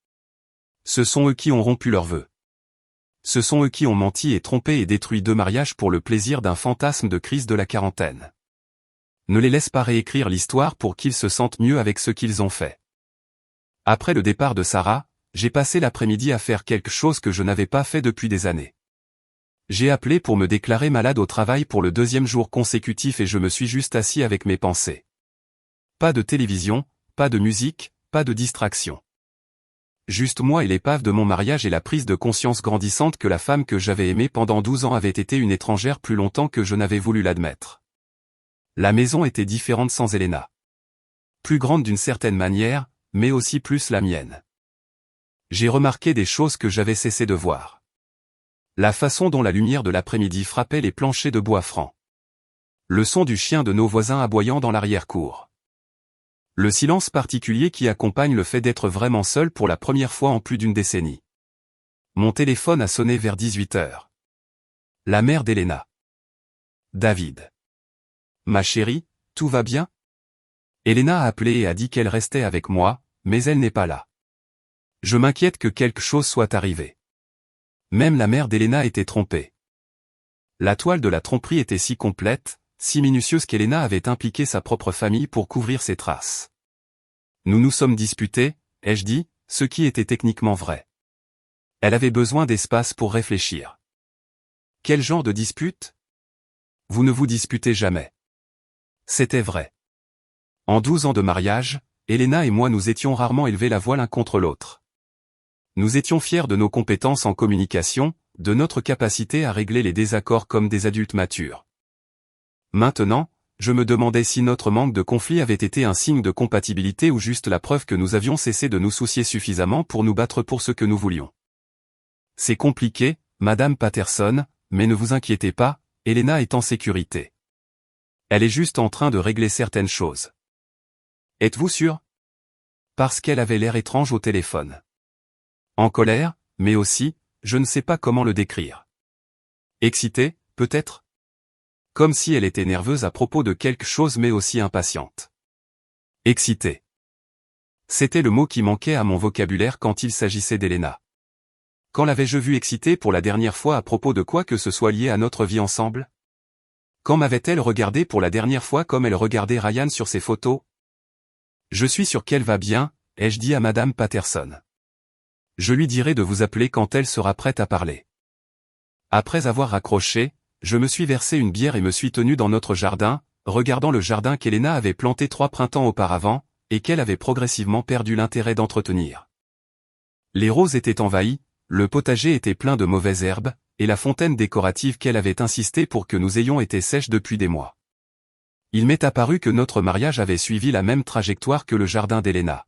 Ce sont eux qui ont rompu leurs vœux. Ce sont eux qui ont menti et trompé et détruit 2 mariages pour le plaisir d'un fantasme de crise de la quarantaine. Ne les laisse pas réécrire l'histoire pour qu'ils se sentent mieux avec ce qu'ils ont fait. Après le départ de Sarah, j'ai passé l'après-midi à faire quelque chose que je n'avais pas fait depuis des années. J'ai appelé pour me déclarer malade au travail pour le 2e jour consécutif et je me suis juste assis avec mes pensées. Pas de télévision, pas de musique, pas de distraction. Juste moi et l'épave de mon mariage et la prise de conscience grandissante que la femme que j'avais aimée pendant 12 ans avait été une étrangère plus longtemps que je n'avais voulu l'admettre. La maison était différente sans Elena. Plus grande d'une certaine manière, mais aussi plus la mienne. J'ai remarqué des choses que j'avais cessé de voir. La façon dont la lumière de l'après-midi frappait les planchers de bois franc. Le son du chien de nos voisins aboyant dans l'arrière-cour. Le silence particulier qui accompagne le fait d'être vraiment seul pour la première fois en plus d'une décennie. Mon téléphone a sonné vers 18h. La mère d'Elena. David. Ma chérie, tout va bien? Elena a appelé et a dit qu'elle restait avec moi, mais elle n'est pas là. Je m'inquiète que quelque chose soit arrivé. Même la mère d'Elena était trompée. La toile de la tromperie était si complète, si minutieuse qu'Elena avait impliqué sa propre famille pour couvrir ses traces. Nous nous sommes disputés, ai-je dit, ce qui était techniquement vrai. Elle avait besoin d'espace pour réfléchir. Quel genre de dispute? Vous ne vous disputez jamais. C'était vrai. En 12 ans de mariage, Elena et moi nous étions rarement élevés la voix l'un contre l'autre. Nous étions fiers de nos compétences en communication, de notre capacité à régler les désaccords comme des adultes matures. Maintenant, je me demandais si notre manque de conflit avait été un signe de compatibilité ou juste la preuve que nous avions cessé de nous soucier suffisamment pour nous battre pour ce que nous voulions. C'est compliqué, Madame Patterson, mais ne vous inquiétez pas, Elena est en sécurité. Elle est juste en train de régler certaines choses. Êtes-vous sûr? Parce qu'elle avait l'air étrange au téléphone. En colère, mais aussi, je ne sais pas comment le décrire. Excitée, peut-être? Comme si elle était nerveuse à propos de quelque chose mais aussi impatiente. Excitée. C'était le mot qui manquait à mon vocabulaire quand il s'agissait d'Elena. Quand l'avais-je vue excitée pour la dernière fois à propos de quoi que ce soit lié à notre vie ensemble? Quand m'avait-elle regardé pour la dernière fois comme elle regardait Ryan sur ses photos? Je suis sûr qu'elle va bien, ai-je dit à Madame Patterson. Je lui dirai de vous appeler quand elle sera prête à parler. Après avoir raccroché, je me suis versé une bière et me suis tenu dans notre jardin, regardant le jardin qu'Elena avait planté 3 printemps auparavant, et qu'elle avait progressivement perdu l'intérêt d'entretenir. Les roses étaient envahies, le potager était plein de mauvaises herbes, et la fontaine décorative qu'elle avait insisté pour que nous ayons été sèche depuis des mois. Il m'est apparu que notre mariage avait suivi la même trajectoire que le jardin d'Elena.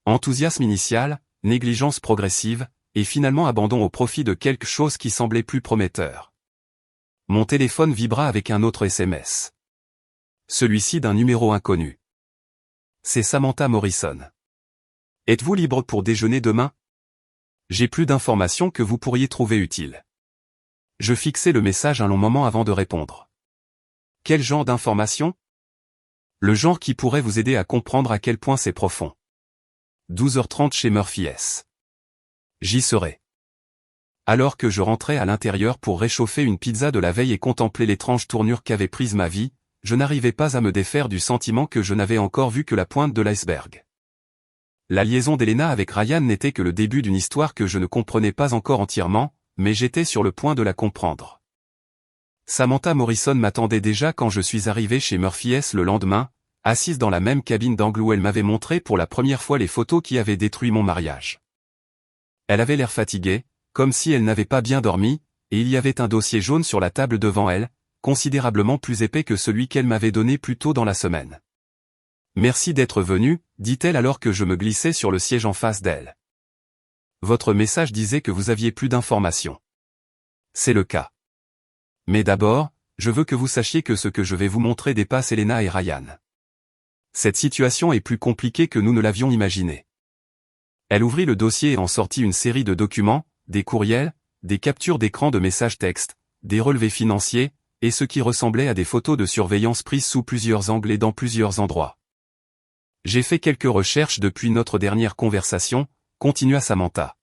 Enthousiasme initial, négligence progressive, et finalement abandon au profit de quelque chose qui semblait plus prometteur. Mon téléphone vibra avec un autre SMS. Celui-ci d'un numéro inconnu. C'est Samantha Morrison. Êtes-vous libre pour déjeuner demain? J'ai plus d'informations que vous pourriez trouver utiles. Je fixai le message un long moment avant de répondre. Quel genre d'informations? Le genre qui pourrait vous aider à comprendre à quel point c'est profond. 12h30 chez Murphy S. J'y serai. Alors que je rentrais à l'intérieur pour réchauffer une pizza de la veille et contempler l'étrange tournure qu'avait prise ma vie, je n'arrivais pas à me défaire du sentiment que je n'avais encore vu que la pointe de l'iceberg. La liaison d'Elena avec Ryan n'était que le début d'une histoire que je ne comprenais pas encore entièrement, mais j'étais sur le point de la comprendre. Samantha Morrison m'attendait déjà quand je suis arrivé chez Murphy S le lendemain, assise dans la même cabine d'angle où elle m'avait montré pour la première fois les photos qui avaient détruit mon mariage. Elle avait l'air fatiguée, comme si elle n'avait pas bien dormi, et il y avait un dossier jaune sur la table devant elle, considérablement plus épais que celui qu'elle m'avait donné plus tôt dans la semaine. Merci d'être venu, dit-elle alors que je me glissais sur le siège en face d'elle. Votre message disait que vous aviez plus d'informations. C'est le cas. Mais d'abord, je veux que vous sachiez que ce que je vais vous montrer dépasse Elena et Ryan. Cette situation est plus compliquée que nous ne l'avions imaginé. Elle ouvrit le dossier et en sortit une série de documents, des courriels, des captures d'écran de messages textes, des relevés financiers, et ce qui ressemblait à des photos de surveillance prises sous plusieurs angles et dans plusieurs endroits. J'ai fait quelques recherches depuis notre dernière conversation, continua Samantha.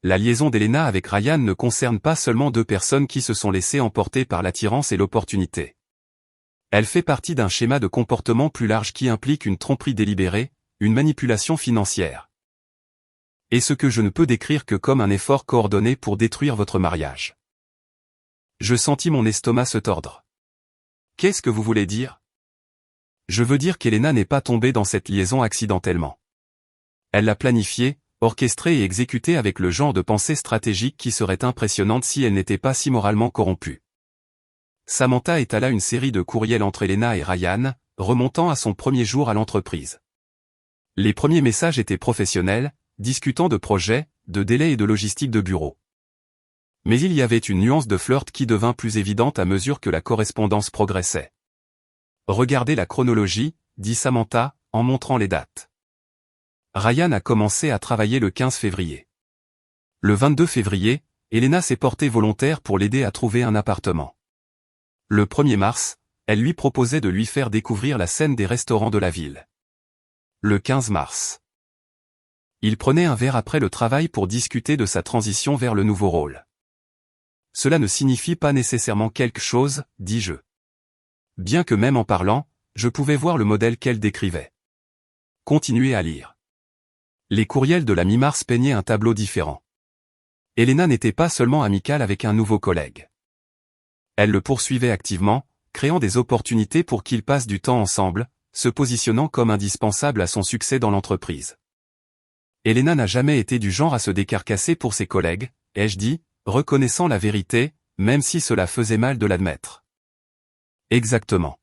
La liaison d'Elena avec Ryan ne concerne pas seulement deux personnes qui se sont laissées emporter par l'attirance et l'opportunité. Elle fait partie d'un schéma de comportement plus large qui implique une tromperie délibérée, une manipulation financière. Et ce que je ne peux décrire que comme un effort coordonné pour détruire votre mariage. Je sentis mon estomac se tordre. Qu'est-ce que vous voulez dire? Je veux dire qu'Elena n'est pas tombée dans cette liaison accidentellement. Elle l'a planifiée, orchestrée et exécutée avec le genre de pensée stratégique qui serait impressionnante si elle n'était pas si moralement corrompue. Samantha étala une série de courriels entre Elena et Ryan, remontant à son premier jour à l'entreprise. Les premiers messages étaient professionnels, discutant de projets, de délais et de logistique de bureau. Mais il y avait une nuance de flirt qui devint plus évidente à mesure que la correspondance progressait. Regardez la chronologie, dit Samantha, en montrant les dates. Ryan a commencé à travailler le 15 février. Le 22 février, Elena s'est portée volontaire pour l'aider à trouver un appartement. Le 1er mars, elle lui proposait de lui faire découvrir la scène des restaurants de la ville. Le 15 mars. Il prenait un verre après le travail pour discuter de sa transition vers le nouveau rôle. Cela ne signifie pas nécessairement quelque chose, dis-je. Bien que même en parlant, je pouvais voir le modèle qu'elle décrivait. Continuez à lire. Les courriels de la mi-mars peignaient un tableau différent. Elena n'était pas seulement amicale avec un nouveau collègue. Elle le poursuivait activement, créant des opportunités pour qu'ils passent du temps ensemble, se positionnant comme indispensable à son succès dans l'entreprise. Elena n'a jamais été du genre à se décarcasser pour ses collègues, ai-je dit, reconnaissant la vérité, même si cela faisait mal de l'admettre. Exactement.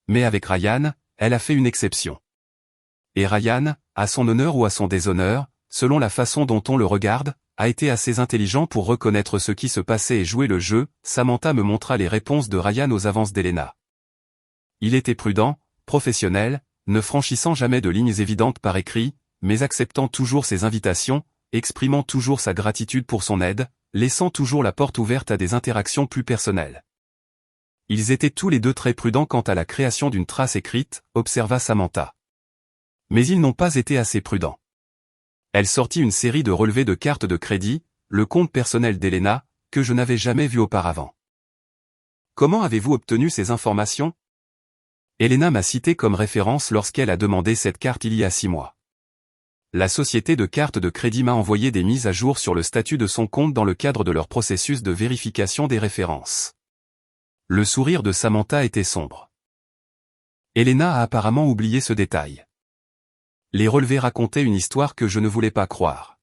Mais avec Ryan, elle a fait une exception. Et Ryan, à son honneur ou à son déshonneur, selon la façon dont on le regarde, a été assez intelligent pour reconnaître ce qui se passait et jouer le jeu. Samantha me montra les réponses de Ryan aux avances d'Elena. Il était prudent, professionnel, ne franchissant jamais de lignes évidentes par écrit, mais acceptant toujours ses invitations, exprimant toujours sa gratitude pour son aide, laissant toujours la porte ouverte à des interactions plus personnelles. Ils étaient tous les deux très prudents quant à la création d'une trace écrite, observa Samantha. Mais ils n'ont pas été assez prudents. Elle sortit une série de relevés de cartes de crédit, le compte personnel d'Elena, que je n'avais jamais vu auparavant. Comment avez-vous obtenu ces informations? Elena m'a cité comme référence lorsqu'elle a demandé cette carte il y a 6 mois. La société de cartes de crédit m'a envoyé des mises à jour sur le statut de son compte dans le cadre de leur processus de vérification des références. Le sourire de Samantha était sombre. Elena a apparemment oublié ce détail. Les relevés racontaient une histoire que je ne voulais pas croire.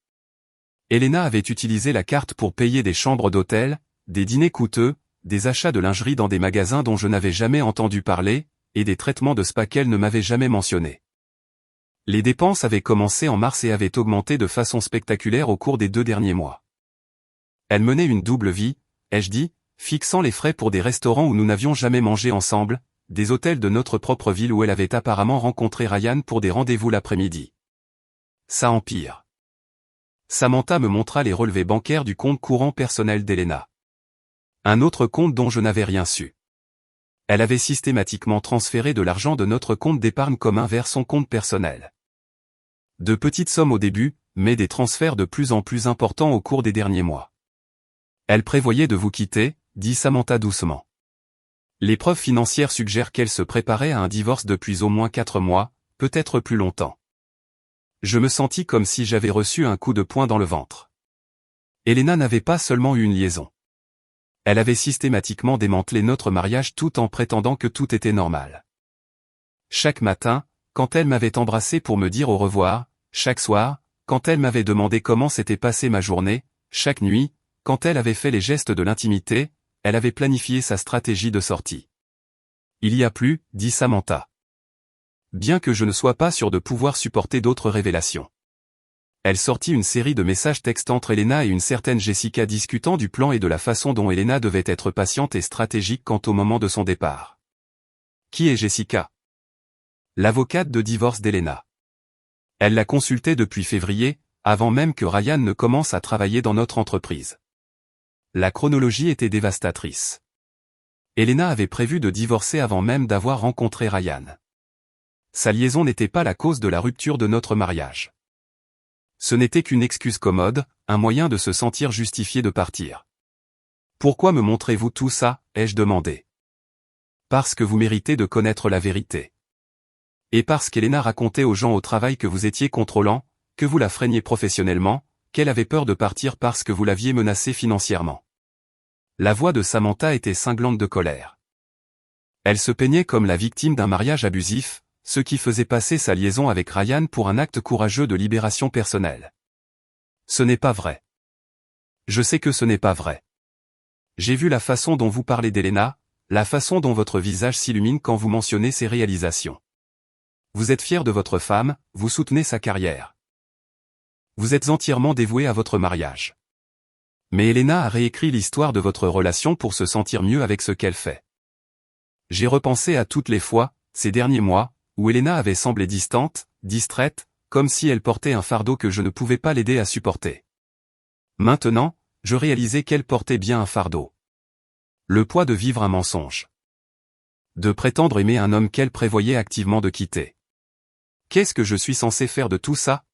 Elena avait utilisé la carte pour payer des chambres d'hôtel, des dîners coûteux, des achats de lingerie dans des magasins dont je n'avais jamais entendu parler, et des traitements de spa qu'elle ne m'avait jamais mentionnés. Les dépenses avaient commencé en mars et avaient augmenté de façon spectaculaire au cours des 2 derniers mois. Elle menait une double vie, ai-je dit, fixant les frais pour des restaurants où nous n'avions jamais mangé ensemble, des hôtels de notre propre ville où elle avait apparemment rencontré Ryan pour des rendez-vous l'après-midi. Ça empire. Samantha me montra les relevés bancaires du compte courant personnel d'Elena. Un autre compte dont je n'avais rien su. Elle avait systématiquement transféré de l'argent de notre compte d'épargne commun vers son compte personnel. De petites sommes au début, mais des transferts de plus en plus importants au cours des derniers mois. Elle prévoyait de vous quitter, dit Samantha doucement. Les preuves financières suggèrent qu'elle se préparait à un divorce depuis au moins 4 mois, peut-être plus longtemps. Je me sentis comme si j'avais reçu un coup de poing dans le ventre. Elena n'avait pas seulement eu une liaison. Elle avait systématiquement démantelé notre mariage tout en prétendant que tout était normal. Chaque matin, quand elle m'avait embrassé pour me dire au revoir, chaque soir, quand elle m'avait demandé comment s'était passée ma journée, chaque nuit, quand elle avait fait les gestes de l'intimité, elle avait planifié sa stratégie de sortie. Il y a plus, dit Samantha. Bien que je ne sois pas sûr de pouvoir supporter d'autres révélations. Elle sortit une série de messages textes entre Elena et une certaine Jessica discutant du plan et de la façon dont Elena devait être patiente et stratégique quant au moment de son départ. Qui est Jessica? L'avocate de divorce d'Elena. Elle l'a consultée depuis février, avant même que Ryan ne commence à travailler dans notre entreprise. La chronologie était dévastatrice. Elena avait prévu de divorcer avant même d'avoir rencontré Ryan. Sa liaison n'était pas la cause de la rupture de notre mariage. Ce n'était qu'une excuse commode, un moyen de se sentir justifié de partir. Pourquoi me montrez-vous tout ça, ai-je demandé. Parce que vous méritez de connaître la vérité. Et parce qu'Elena racontait aux gens au travail que vous étiez contrôlant, que vous la freiniez professionnellement, qu'elle avait peur de partir parce que vous l'aviez menacée financièrement. La voix de Samantha était cinglante de colère. Elle se peignait comme la victime d'un mariage abusif, ce qui faisait passer sa liaison avec Ryan pour un acte courageux de libération personnelle. Ce n'est pas vrai. Je sais que ce n'est pas vrai. J'ai vu la façon dont vous parlez d'Elena, la façon dont votre visage s'illumine quand vous mentionnez ses réalisations. Vous êtes fier de votre femme, vous soutenez sa carrière. Vous êtes entièrement dévoué à votre mariage. Mais Elena a réécrit l'histoire de votre relation pour se sentir mieux avec ce qu'elle fait. J'ai repensé à toutes les fois, ces derniers mois, où Elena avait semblé distante, distraite, comme si elle portait un fardeau que je ne pouvais pas l'aider à supporter. Maintenant, je réalisais qu'elle portait bien un fardeau. Le poids de vivre un mensonge. De prétendre aimer un homme qu'elle prévoyait activement de quitter. Qu'est-ce que je suis censé faire de tout ça?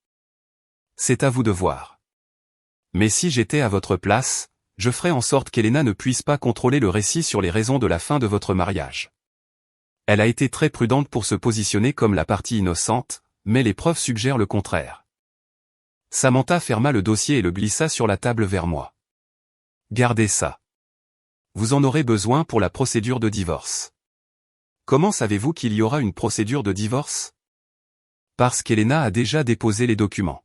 C'est à vous de voir. Mais si j'étais à votre place, je ferais en sorte qu'Elena ne puisse pas contrôler le récit sur les raisons de la fin de votre mariage. Elle a été très prudente pour se positionner comme la partie innocente, mais les preuves suggèrent le contraire. Samantha ferma le dossier et le glissa sur la table vers moi. Gardez ça. Vous en aurez besoin pour la procédure de divorce. Comment savez-vous qu'il y aura une procédure de divorce? Parce qu'Elena a déjà déposé les documents.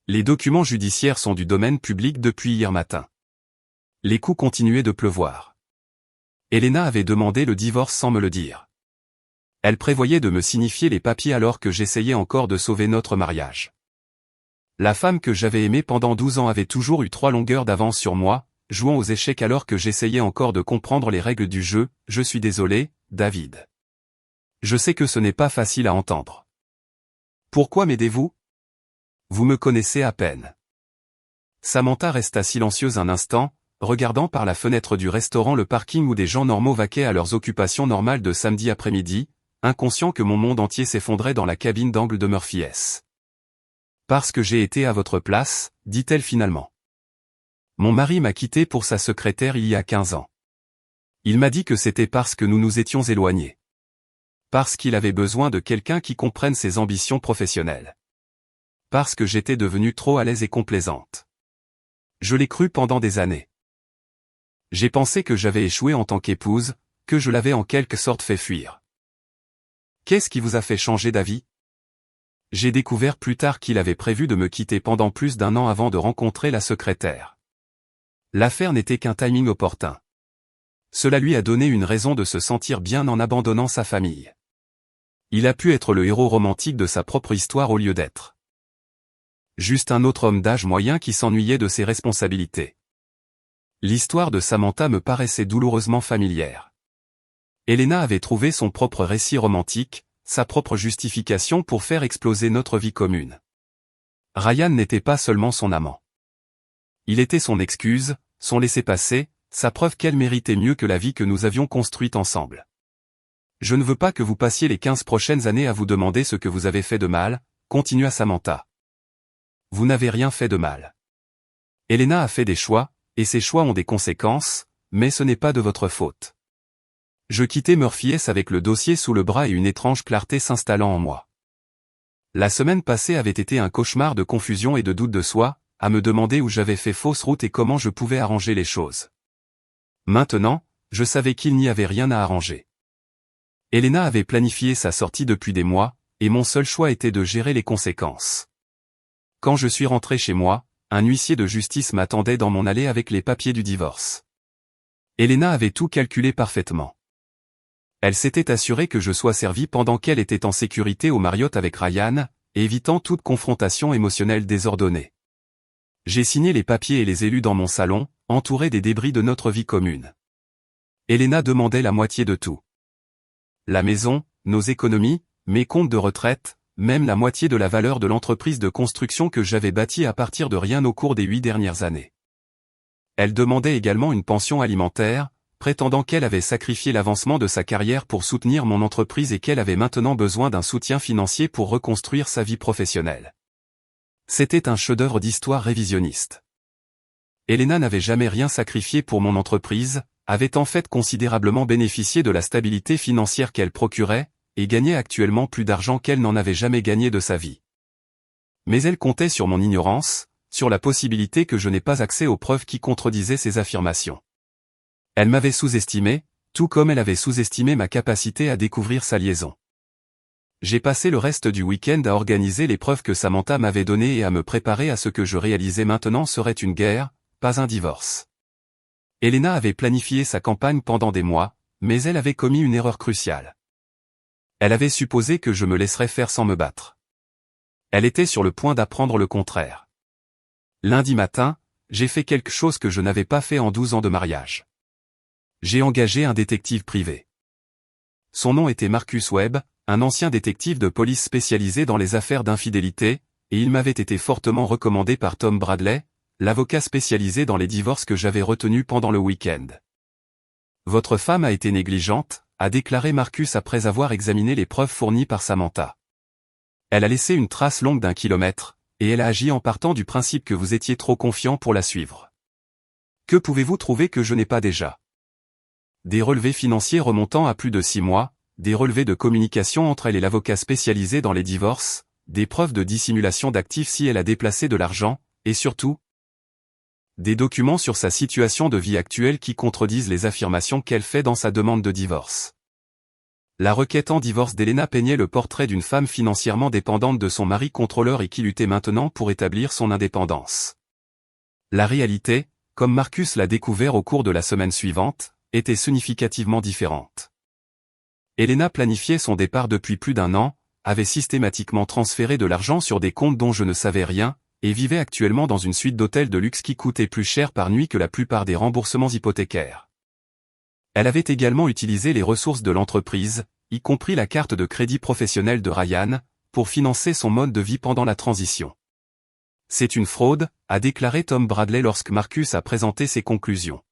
Les documents judiciaires sont du domaine public depuis hier matin. Les coups continuaient de pleuvoir. Elena avait demandé le divorce sans me le dire. Elle prévoyait de me signifier les papiers alors que j'essayais encore de sauver notre mariage. La femme que j'avais aimée pendant 12 ans avait toujours eu 3 longueurs d'avance sur moi, jouant aux échecs alors que j'essayais encore de comprendre les règles du jeu. Je suis désolé, David. Je sais que ce n'est pas facile à entendre. Pourquoi m'aidez-vous? Vous me connaissez à peine. Samantha resta silencieuse un instant, regardant par la fenêtre du restaurant le parking où des gens normaux vaquaient à leurs occupations normales de samedi après-midi, inconscient que mon monde entier s'effondrait dans la cabine d'angle de Murphy S. Parce que j'ai été à votre place, dit-elle finalement. Mon mari m'a quitté pour sa secrétaire il y a 15 ans. Il m'a dit que c'était parce que nous nous étions éloignés. Parce qu'il avait besoin de quelqu'un qui comprenne ses ambitions professionnelles. Parce que j'étais devenue trop à l'aise et complaisante. Je l'ai cru pendant des années. J'ai pensé que j'avais échoué en tant qu'épouse, que je l'avais en quelque sorte fait fuir. Qu'est-ce qui vous a fait changer d'avis? J'ai découvert plus tard qu'il avait prévu de me quitter pendant plus d'1 an avant de rencontrer la secrétaire. L'affaire n'était qu'un timing opportun. Cela lui a donné une raison de se sentir bien en abandonnant sa famille. Il a pu être le héros romantique de sa propre histoire au lieu d'être juste un autre homme d'âge moyen qui s'ennuyait de ses responsabilités. L'histoire de Samantha me paraissait douloureusement familière. Elena avait trouvé son propre récit romantique, sa propre justification pour faire exploser notre vie commune. Ryan n'était pas seulement son amant. Il était son excuse, son laissez-passer, sa preuve qu'elle méritait mieux que la vie que nous avions construite ensemble. Je ne veux pas que vous passiez les 15 prochaines années à vous demander ce que vous avez fait de mal, continua Samantha. Vous n'avez rien fait de mal. Elena a fait des choix, et ces choix ont des conséquences, mais ce n'est pas de votre faute. Je quittais Murphy S avec le dossier sous le bras et une étrange clarté s'installant en moi. La semaine passée avait été un cauchemar de confusion et de doute de soi, à me demander où j'avais fait fausse route et comment je pouvais arranger les choses. Maintenant, je savais qu'il n'y avait rien à arranger. Elena avait planifié sa sortie depuis des mois, et mon seul choix était de gérer les conséquences. Quand je suis rentré chez moi, un huissier de justice m'attendait dans mon allée avec les papiers du divorce. Elena avait tout calculé parfaitement. Elle s'était assurée que je sois servi pendant qu'elle était en sécurité au Marriott avec Ryan, évitant toute confrontation émotionnelle désordonnée. J'ai signé les papiers et les élus dans mon salon, entouré des débris de notre vie commune. Elena demandait la moitié de tout. La maison, nos économies, mes comptes de retraite, même la moitié de la valeur de l'entreprise de construction que j'avais bâtie à partir de rien au cours des 8 dernières années. Elle demandait également une pension alimentaire, prétendant qu'elle avait sacrifié l'avancement de sa carrière pour soutenir mon entreprise et qu'elle avait maintenant besoin d'un soutien financier pour reconstruire sa vie professionnelle. C'était un chef-d'œuvre d'histoire révisionniste. Elena n'avait jamais rien sacrifié pour mon entreprise, avait en fait considérablement bénéficié de la stabilité financière qu'elle procurait, et gagnait actuellement plus d'argent qu'elle n'en avait jamais gagné de sa vie. Mais elle comptait sur mon ignorance, sur la possibilité que je n'ai pas accès aux preuves qui contredisaient ses affirmations. Elle m'avait sous-estimé, tout comme elle avait sous-estimé ma capacité à découvrir sa liaison. J'ai passé le reste du week-end à organiser les preuves que Samantha m'avait données et à me préparer à ce que je réalisais maintenant serait une guerre, pas un divorce. Elena avait planifié sa campagne pendant des mois, mais elle avait commis une erreur cruciale. Elle avait supposé que je me laisserais faire sans me battre. Elle était sur le point d'apprendre le contraire. Lundi matin, j'ai fait quelque chose que je n'avais pas fait en 12 ans de mariage. J'ai engagé un détective privé. Son nom était Marcus Webb, un ancien détective de police spécialisé dans les affaires d'infidélité, et il m'avait été fortement recommandé par Tom Bradley, l'avocat spécialisé dans les divorces que j'avais retenu pendant le week-end. Votre femme a été négligente, a déclaré Marcus après avoir examiné les preuves fournies par Samantha. Elle a laissé une trace longue d'1 kilomètre, et elle a agi en partant du principe que vous étiez trop confiant pour la suivre. Que pouvez-vous trouver que je n'ai pas déjà? Des relevés financiers remontant à plus de 6 mois, des relevés de communication entre elle et l'avocat spécialisé dans les divorces, des preuves de dissimulation d'actifs si elle a déplacé de l'argent, et surtout, des documents sur sa situation de vie actuelle qui contredisent les affirmations qu'elle fait dans sa demande de divorce. La requête en divorce d'Elena peignait le portrait d'une femme financièrement dépendante de son mari contrôleur et qui luttait maintenant pour établir son indépendance. La réalité, comme Marcus l'a découvert au cours de la semaine suivante, était significativement différente. Elena planifiait son départ depuis plus d'1 an, avait systématiquement transféré de l'argent sur des comptes dont je ne savais rien, et vivait actuellement dans une suite d'hôtels de luxe qui coûtait plus cher par nuit que la plupart des remboursements hypothécaires. Elle avait également utilisé les ressources de l'entreprise, y compris la carte de crédit professionnelle de Ryan, pour financer son mode de vie pendant la transition. C'est une fraude, a déclaré Tom Bradley lorsque Marcus a présenté ses conclusions.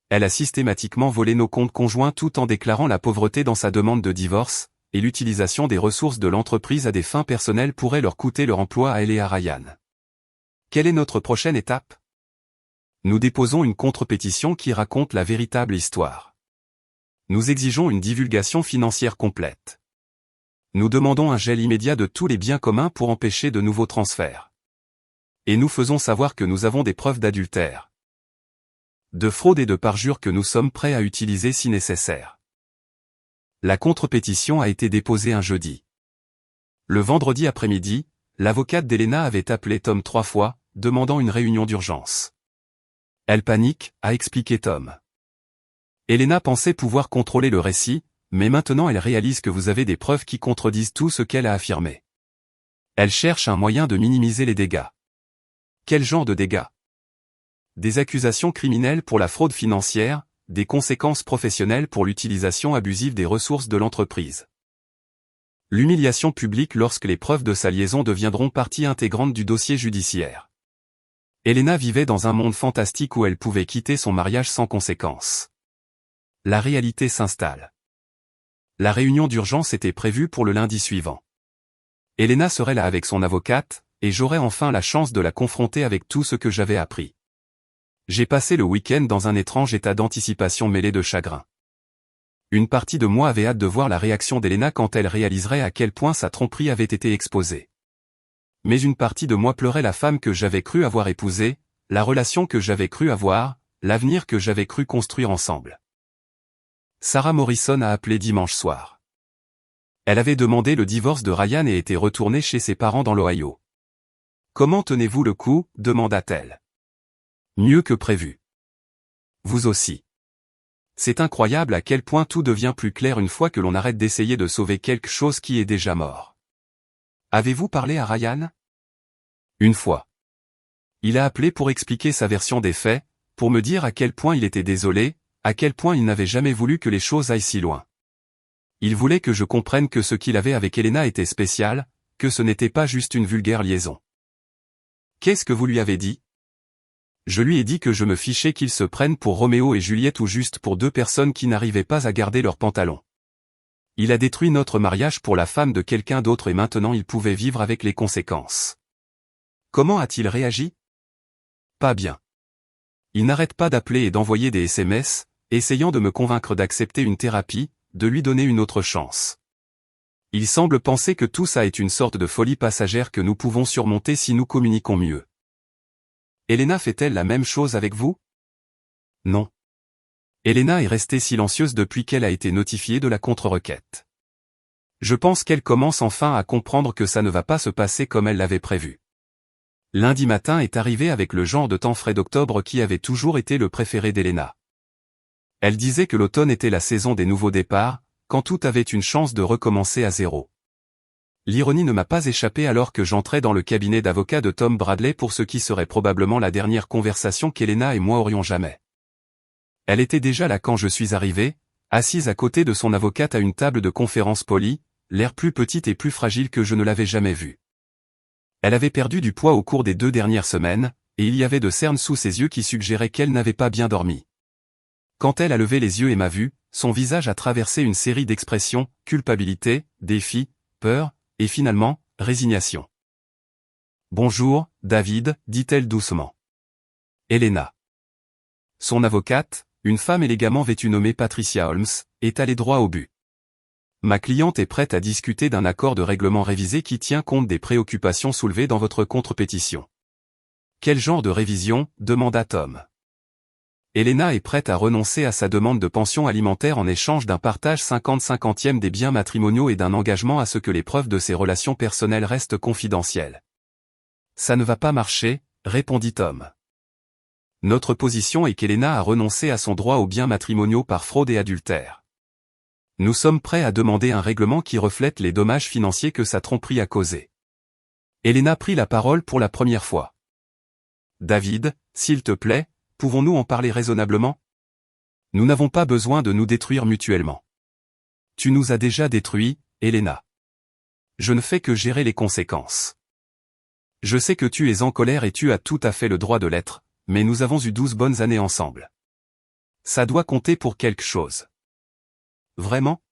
Elle a systématiquement volé nos comptes conjoints tout en déclarant la pauvreté dans sa demande de divorce, et l'utilisation des ressources de l'entreprise à des fins personnelles pourrait leur coûter leur emploi à elle et à Ryan. Quelle est notre prochaine étape? Nous déposons une contre-pétition qui raconte la véritable histoire. Nous exigeons une divulgation financière complète. Nous demandons un gel immédiat de tous les biens communs pour empêcher de nouveaux transferts. Et nous faisons savoir que nous avons des preuves d'adultère, de fraude et de parjure que nous sommes prêts à utiliser si nécessaire. La contre-pétition a été déposée un jeudi. Le vendredi après-midi, l'avocate d'Elena avait appelé Tom 3 fois, demandant une réunion d'urgence. Elle panique, a expliqué Tom. Elena pensait pouvoir contrôler le récit, mais maintenant elle réalise que vous avez des preuves qui contredisent tout ce qu'elle a affirmé. Elle cherche un moyen de minimiser les dégâts. Quel genre de dégâts? Des accusations criminelles pour la fraude financière, des conséquences professionnelles pour l'utilisation abusive des ressources de l'entreprise. L'humiliation publique lorsque les preuves de sa liaison deviendront partie intégrante du dossier judiciaire. Elena vivait dans un monde fantastique où elle pouvait quitter son mariage sans conséquence. La réalité s'installe. La réunion d'urgence était prévue pour le lundi suivant. Elena serait là avec son avocate, et j'aurais enfin la chance de la confronter avec tout ce que j'avais appris. J'ai passé le week-end dans un étrange état d'anticipation mêlé de chagrin. Une partie de moi avait hâte de voir la réaction d'Elena quand elle réaliserait à quel point sa tromperie avait été exposée. Mais une partie de moi pleurait la femme que j'avais cru avoir épousée, la relation que j'avais cru avoir, l'avenir que j'avais cru construire ensemble. Sarah Morrison a appelé dimanche soir. Elle avait demandé le divorce de Ryan et était retournée chez ses parents dans l'Ohio. « Comment tenez-vous le coup ?» demanda-t-elle. « Mieux que prévu. Vous aussi. C'est incroyable à quel point tout devient plus clair une fois que l'on arrête d'essayer de sauver quelque chose qui est déjà mort. Avez-vous parlé à Ryan ? Une fois. Il a appelé pour expliquer sa version des faits, pour me dire à quel point il était désolé, à quel point il n'avait jamais voulu que les choses aillent si loin. Il voulait que je comprenne que ce qu'il avait avec Elena était spécial, que ce n'était pas juste une vulgaire liaison. Qu'est-ce que vous lui avez dit ? Je lui ai dit que je me fichais qu'ils se prennent pour Roméo et Juliette ou juste pour deux personnes qui n'arrivaient pas à garder leurs pantalons. Il a détruit notre mariage pour la femme de quelqu'un d'autre et maintenant il pouvait vivre avec les conséquences. Comment a-t-il réagi ? Pas bien. Il n'arrête pas d'appeler et d'envoyer des SMS, essayant de me convaincre d'accepter une thérapie, de lui donner une autre chance. Il semble penser que tout ça est une sorte de folie passagère que nous pouvons surmonter si nous communiquons mieux. Elena fait-elle la même chose avec vous ? Non. Elena est restée silencieuse depuis qu'elle a été notifiée de la contre-requête. Je pense qu'elle commence enfin à comprendre que ça ne va pas se passer comme elle l'avait prévu. Lundi matin est arrivé avec le genre de temps frais d'octobre qui avait toujours été le préféré d'Elena. Elle disait que l'automne était la saison des nouveaux départs, quand tout avait une chance de recommencer à zéro. L'ironie ne m'a pas échappé alors que j'entrais dans le cabinet d'avocat de Tom Bradley pour ce qui serait probablement la dernière conversation qu'Elena et moi aurions jamais. Elle était déjà là quand je suis arrivé, assise à côté de son avocate à une table de conférence polie, l'air plus petite et plus fragile que je ne l'avais jamais vue. Elle avait perdu du poids au cours des 2 dernières semaines, et il y avait de cernes sous ses yeux qui suggéraient qu'elle n'avait pas bien dormi. Quand elle a levé les yeux et m'a vu, son visage a traversé une série d'expressions, culpabilité, défi, peur, et finalement, résignation. « Bonjour, David, dit-elle doucement. Elena. » Son avocate, une femme élégamment vêtue nommée Patricia Holmes, est allée droit au but. Ma cliente est prête à discuter d'un accord de règlement révisé qui tient compte des préoccupations soulevées dans votre contre-pétition. Quel genre de révision ? Demanda Tom. Elena est prête à renoncer à sa demande de pension alimentaire en échange d'un partage 50-50e des biens matrimoniaux et d'un engagement à ce que les preuves de ses relations personnelles restent confidentielles. Ça ne va pas marcher, répondit Tom. Notre position est qu'Elena a renoncé à son droit aux biens matrimoniaux par fraude et adultère. Nous sommes prêts à demander un règlement qui reflète les dommages financiers que sa tromperie a causés. Elena prit la parole pour la première fois. David, s'il te plaît, pouvons-nous en parler raisonnablement ? Nous n'avons pas besoin de nous détruire mutuellement. Tu nous as déjà détruits, Elena. Je ne fais que gérer les conséquences. Je sais que tu es en colère et tu as tout à fait le droit de l'être, mais nous avons eu 12 bonnes années ensemble. Ça doit compter pour quelque chose. Vraiment ?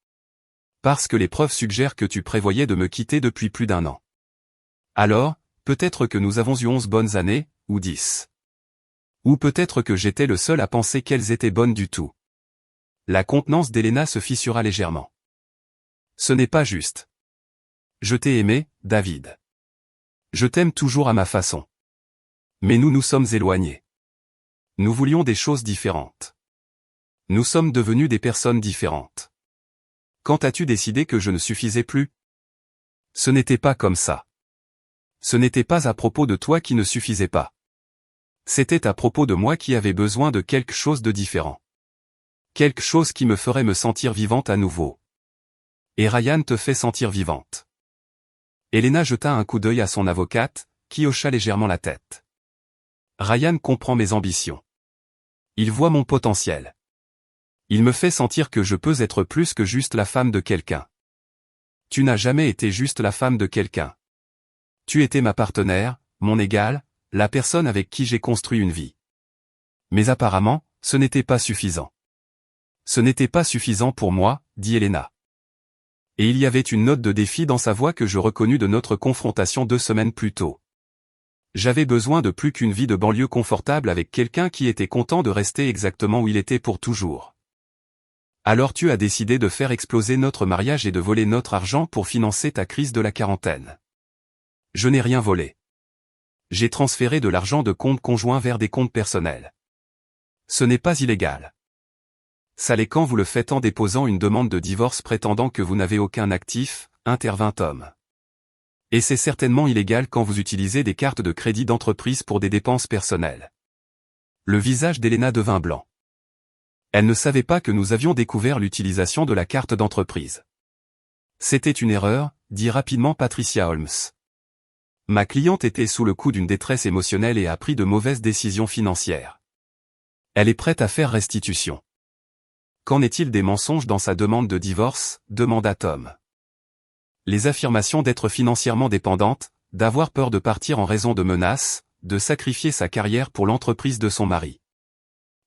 Parce que les preuves suggèrent que tu prévoyais de me quitter depuis plus d'1 an. Alors, peut-être que nous avons eu 11 bonnes années, ou 10. Ou peut-être que j'étais le seul à penser qu'elles étaient bonnes du tout. La contenance d'Elena se fissura légèrement. Ce n'est pas juste. Je t'ai aimé, David. Je t'aime toujours à ma façon. Mais nous nous sommes éloignés. Nous voulions des choses différentes. Nous sommes devenus des personnes différentes. Quand as-tu décidé que je ne suffisais plus ? Ce n'était pas comme ça. Ce n'était pas à propos de toi qui ne suffisait pas. C'était à propos de moi qui avait besoin de quelque chose de différent. Quelque chose qui me ferait me sentir vivante à nouveau. Et Ryan te fait sentir vivante. Elena jeta un coup d'œil à son avocate, qui hocha légèrement la tête. Ryan comprend mes ambitions. Il voit mon potentiel. Il me fait sentir que je peux être plus que juste la femme de quelqu'un. Tu n'as jamais été juste la femme de quelqu'un. Tu étais ma partenaire, mon égale, la personne avec qui j'ai construit une vie. Mais apparemment, ce n'était pas suffisant. Ce n'était pas suffisant pour moi, dit Elena. Et il y avait une note de défi dans sa voix que je reconnus de notre confrontation 2 semaines plus tôt. J'avais besoin de plus qu'une vie de banlieue confortable avec quelqu'un qui était content de rester exactement où il était pour toujours. Alors tu as décidé de faire exploser notre mariage et de voler notre argent pour financer ta crise de la quarantaine. Je n'ai rien volé. J'ai transféré de l'argent de comptes conjoints vers des comptes personnels. Ce n'est pas illégal. Ça l'est quand vous le faites en déposant une demande de divorce prétendant que vous n'avez aucun actif, intervint Tom. Et c'est certainement illégal quand vous utilisez des cartes de crédit d'entreprise pour des dépenses personnelles. Le visage d'Elena devint blanc. Elle ne savait pas que nous avions découvert l'utilisation de la carte d'entreprise. C'était une erreur, dit rapidement Patricia Holmes. Ma cliente était sous le coup d'une détresse émotionnelle et a pris de mauvaises décisions financières. Elle est prête à faire restitution. Qu'en est-il des mensonges dans sa demande de divorce, demanda Tom. Les affirmations d'être financièrement dépendante, d'avoir peur de partir en raison de menaces, de sacrifier sa carrière pour l'entreprise de son mari.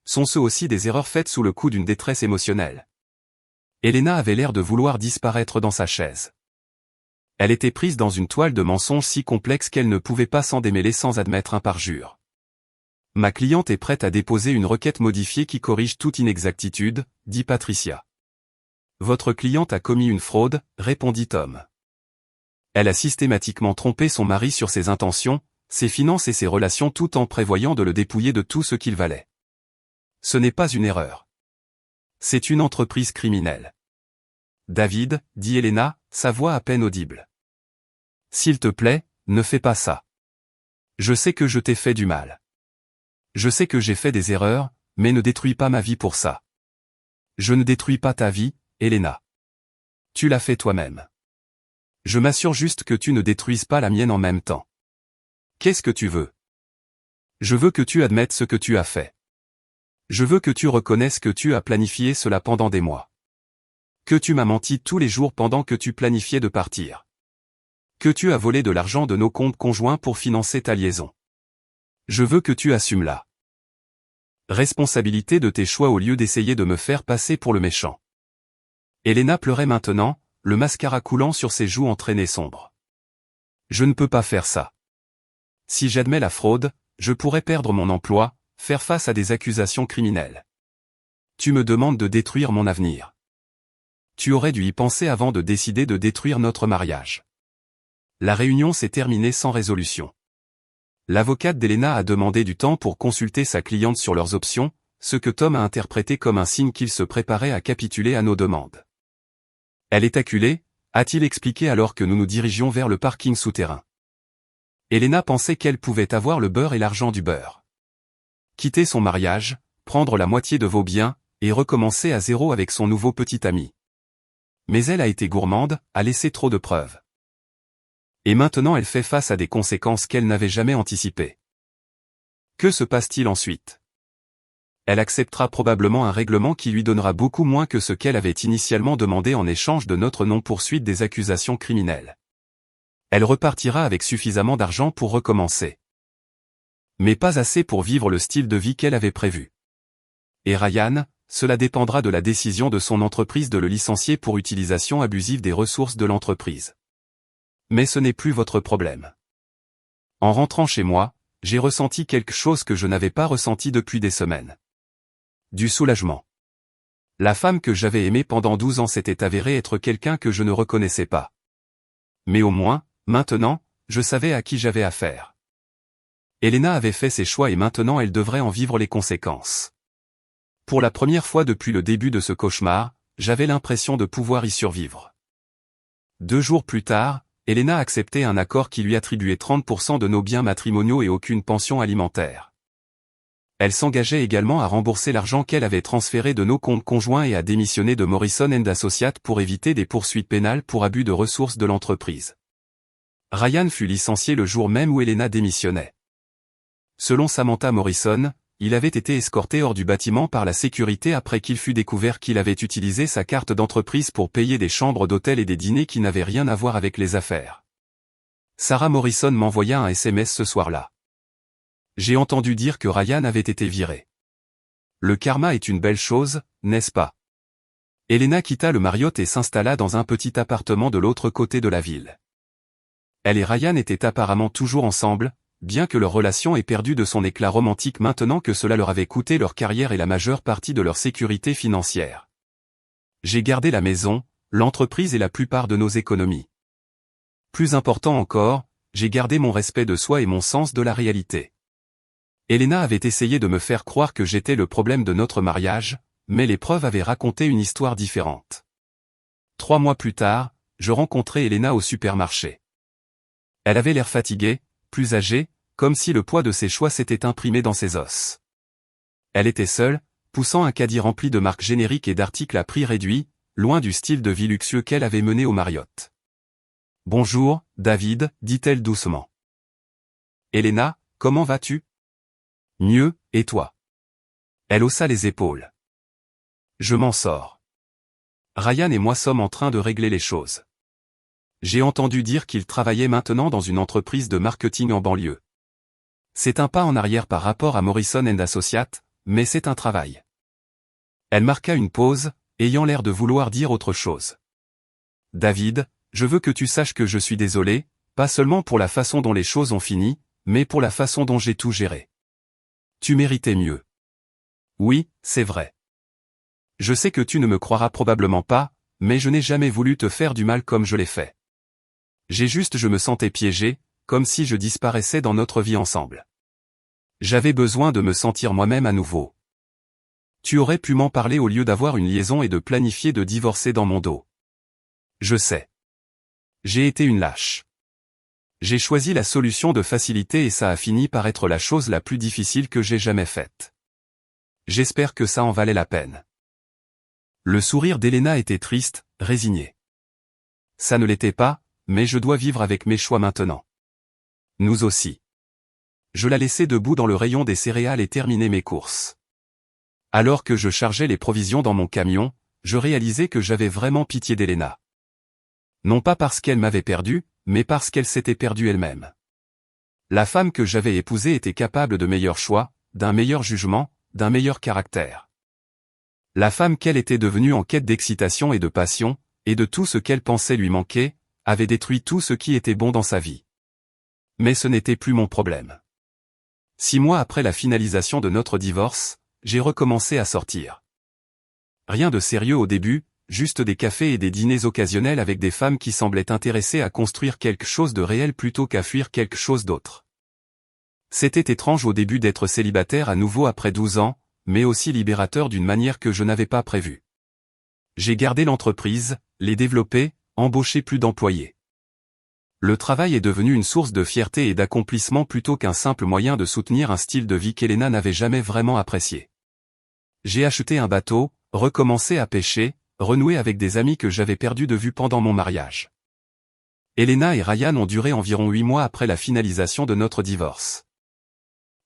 Sont-ce aussi des erreurs faites sous le coup d'une détresse émotionnelle? Elena avait l'air de vouloir disparaître dans sa chaise. Elle était prise dans une toile de mensonges si complexe qu'elle ne pouvait pas s'en démêler sans admettre un parjure. Ma cliente est prête à déposer une requête modifiée qui corrige toute inexactitude, dit Patricia. Votre cliente a commis une fraude, répondit Tom. Elle a systématiquement trompé son mari sur ses intentions, ses finances et ses relations tout en prévoyant de le dépouiller de tout ce qu'il valait. Ce n'est pas une erreur. C'est une entreprise criminelle. David, dit Elena, sa voix à peine audible. S'il te plaît, ne fais pas ça. Je sais que je t'ai fait du mal. Je sais que j'ai fait des erreurs, mais ne détruis pas ma vie pour ça. Je ne détruis pas ta vie, Elena. Tu l'as fait toi-même. Je m'assure juste que tu ne détruises pas la mienne en même temps. Qu'est-ce que tu veux? Je veux que tu admettes ce que tu as fait. Je veux que tu reconnaisses que tu as planifié cela pendant des mois. Que tu m'as menti tous les jours pendant que tu planifiais de partir. Que tu as volé de l'argent de nos comptes conjoints pour financer ta liaison. Je veux que tu assumes la responsabilité de tes choix au lieu d'essayer de me faire passer pour le méchant. Elena pleurait maintenant, le mascara coulant sur ses joues entraînées sombres. Je ne peux pas faire ça. Si j'admets la fraude, je pourrais perdre mon emploi, faire face à des accusations criminelles. Tu me demandes de détruire mon avenir. Tu aurais dû y penser avant de décider de détruire notre mariage. La réunion s'est terminée sans résolution. L'avocate d'Elena a demandé du temps pour consulter sa cliente sur leurs options, ce que Tom a interprété comme un signe qu'il se préparait à capituler à nos demandes. Elle est acculée, a-t-il expliqué alors que nous nous dirigions vers le parking souterrain. Elena pensait qu'elle pouvait avoir le beurre et l'argent du beurre. Quitter son mariage, prendre la moitié de vos biens, et recommencer à zéro avec son nouveau petit ami. Mais elle a été gourmande, a laissé trop de preuves. Et maintenant elle fait face à des conséquences qu'elle n'avait jamais anticipées. Que se passe-t-il ensuite? Elle acceptera probablement un règlement qui lui donnera beaucoup moins que ce qu'elle avait initialement demandé en échange de notre non-poursuite des accusations criminelles. Elle repartira avec suffisamment d'argent pour recommencer. Mais pas assez pour vivre le style de vie qu'elle avait prévu. Et Ryan, cela dépendra de la décision de son entreprise de le licencier pour utilisation abusive des ressources de l'entreprise. Mais ce n'est plus votre problème. En rentrant chez moi, j'ai ressenti quelque chose que je n'avais pas ressenti depuis des semaines. Du soulagement. La femme que j'avais aimée pendant 12 ans s'était avérée être quelqu'un que je ne reconnaissais pas. Mais au moins, maintenant, je savais à qui j'avais affaire. Elena avait fait ses choix et maintenant elle devrait en vivre les conséquences. Pour la première fois depuis le début de ce cauchemar, j'avais l'impression de pouvoir y survivre. 2 jours plus tard, Elena acceptait un accord qui lui attribuait 30% de nos biens matrimoniaux et aucune pension alimentaire. Elle s'engageait également à rembourser l'argent qu'elle avait transféré de nos comptes conjoints et à démissionner de Morrison & Associates pour éviter des poursuites pénales pour abus de ressources de l'entreprise. Ryan fut licencié le jour même où Elena démissionnait. Selon Samantha Morrison, il avait été escorté hors du bâtiment par la sécurité après qu'il fut découvert qu'il avait utilisé sa carte d'entreprise pour payer des chambres d'hôtel et des dîners qui n'avaient rien à voir avec les affaires. Sarah Morrison m'envoya un SMS ce soir-là. J'ai entendu dire que Ryan avait été viré. Le karma est une belle chose, n'est-ce pas? Elena quitta le Marriott et s'installa dans un petit appartement de l'autre côté de la ville. Elle et Ryan étaient apparemment toujours ensemble, bien que leur relation ait perdu de son éclat romantique maintenant que cela leur avait coûté leur carrière et la majeure partie de leur sécurité financière. J'ai gardé la maison, l'entreprise et la plupart de nos économies. Plus important encore, j'ai gardé mon respect de soi et mon sens de la réalité. Elena avait essayé de me faire croire que j'étais le problème de notre mariage, mais les preuves avaient raconté une histoire différente. 3 mois plus tard, je rencontrai Elena au supermarché. Elle avait l'air fatiguée, plus âgée, comme si le poids de ses choix s'était imprimé dans ses os. Elle était seule, poussant un caddie rempli de marques génériques et d'articles à prix réduit, loin du style de vie luxueux qu'elle avait mené au Marriott. « Bonjour, David, dit-elle doucement. Elena, comment vas-tu ? Mieux, et toi ? Elle haussa les épaules. Je m'en sors. Ryan et moi sommes en train de régler les choses. J'ai entendu dire qu'il travaillait maintenant dans une entreprise de marketing en banlieue. C'est un pas en arrière par rapport à Morrison & Associates, mais c'est un travail. Elle marqua une pause, ayant l'air de vouloir dire autre chose. David, je veux que tu saches que je suis désolé, pas seulement pour la façon dont les choses ont fini, mais pour la façon dont j'ai tout géré. Tu méritais mieux. Oui, c'est vrai. Je sais que tu ne me croiras probablement pas, mais je n'ai jamais voulu te faire du mal comme je l'ai fait. Je me sentais piégé, comme si je disparaissais dans notre vie ensemble. J'avais besoin de me sentir moi-même à nouveau. Tu aurais pu m'en parler au lieu d'avoir une liaison et de planifier de divorcer dans mon dos. Je sais. J'ai été une lâche. J'ai choisi la solution de facilité et ça a fini par être la chose la plus difficile que j'ai jamais faite. J'espère que ça en valait la peine. Le sourire d'Elena était triste, résigné. Ça ne l'était pas, mais je dois vivre avec mes choix maintenant. Nous aussi. Je la laissais debout dans le rayon des céréales et terminais mes courses. Alors que je chargeais les provisions dans mon camion, je réalisais que j'avais vraiment pitié d'Elena. Non pas parce qu'elle m'avait perdu, mais parce qu'elle s'était perdue elle-même. La femme que j'avais épousée était capable de meilleurs choix, d'un meilleur jugement, d'un meilleur caractère. La femme qu'elle était devenue en quête d'excitation et de passion, et de tout ce qu'elle pensait lui manquer, avait détruit tout ce qui était bon dans sa vie. Mais ce n'était plus mon problème. 6 mois après la finalisation de notre divorce, j'ai recommencé à sortir. Rien de sérieux au début, juste des cafés et des dîners occasionnels avec des femmes qui semblaient intéressées à construire quelque chose de réel plutôt qu'à fuir quelque chose d'autre. C'était étrange au début d'être célibataire à nouveau après 12 ans, mais aussi libérateur d'une manière que je n'avais pas prévue. J'ai gardé l'entreprise, l'ai développée, embauché plus d'employés. Le travail est devenu une source de fierté et d'accomplissement plutôt qu'un simple moyen de soutenir un style de vie qu'Elena n'avait jamais vraiment apprécié. J'ai acheté un bateau, recommencé à pêcher, renoué avec des amis que j'avais perdus de vue pendant mon mariage. Elena et Ryan ont duré environ 8 mois après la finalisation de notre divorce.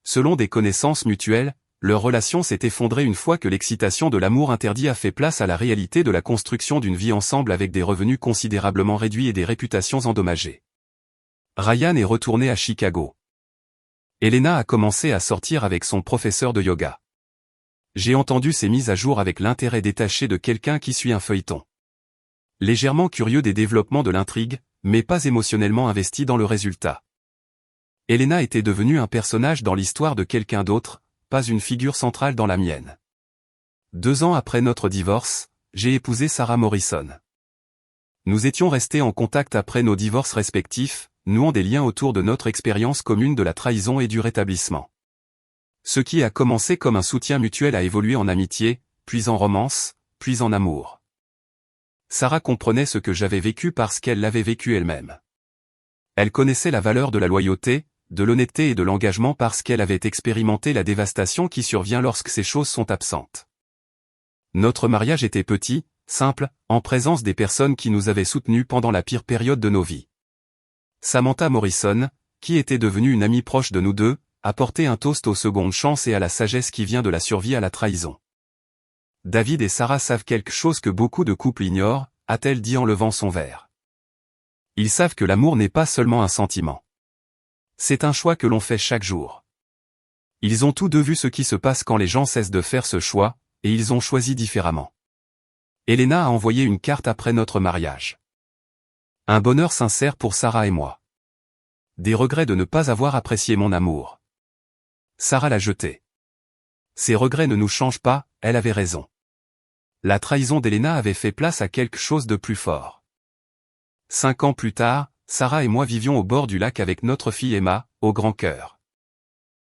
Selon des connaissances mutuelles, leur relation s'est effondrée une fois que l'excitation de l'amour interdit a fait place à la réalité de la construction d'une vie ensemble avec des revenus considérablement réduits et des réputations endommagées. Ryan est retourné à Chicago. Elena a commencé à sortir avec son professeur de yoga. J'ai entendu ces mises à jour avec l'intérêt détaché de quelqu'un qui suit un feuilleton. Légèrement curieux des développements de l'intrigue, mais pas émotionnellement investi dans le résultat. Elena était devenue un personnage dans l'histoire de quelqu'un d'autre, pas une figure centrale dans la mienne. 2 ans après notre divorce, j'ai épousé Sarah Morrison. Nous étions restés en contact après nos divorces respectifs, nouant des liens autour de notre expérience commune de la trahison et du rétablissement. Ce qui a commencé comme un soutien mutuel a évolué en amitié, puis en romance, puis en amour. Sarah comprenait ce que j'avais vécu parce qu'elle l'avait vécu elle-même. Elle connaissait la valeur de la loyauté, de l'honnêteté et de l'engagement parce qu'elle avait expérimenté la dévastation qui survient lorsque ces choses sont absentes. Notre mariage était petit, simple, en présence des personnes qui nous avaient soutenus pendant la pire période de nos vies. Samantha Morrison, qui était devenue une amie proche de nous deux, a porté un toast aux secondes chances et à la sagesse qui vient de la survie à la trahison. David et Sarah savent quelque chose que beaucoup de couples ignorent, a-t-elle dit en levant son verre. Ils savent que l'amour n'est pas seulement un sentiment. C'est un choix que l'on fait chaque jour. Ils ont tous deux vu ce qui se passe quand les gens cessent de faire ce choix, et ils ont choisi différemment. Elena a envoyé une carte après notre mariage. Un bonheur sincère pour Sarah et moi. Des regrets de ne pas avoir apprécié mon amour. Sarah l'a jeté. Ces regrets ne nous changent pas, elle avait raison. La trahison d'Elena avait fait place à quelque chose de plus fort. 5 ans plus tard, Sarah et moi vivions au bord du lac avec notre fille Emma, au grand cœur.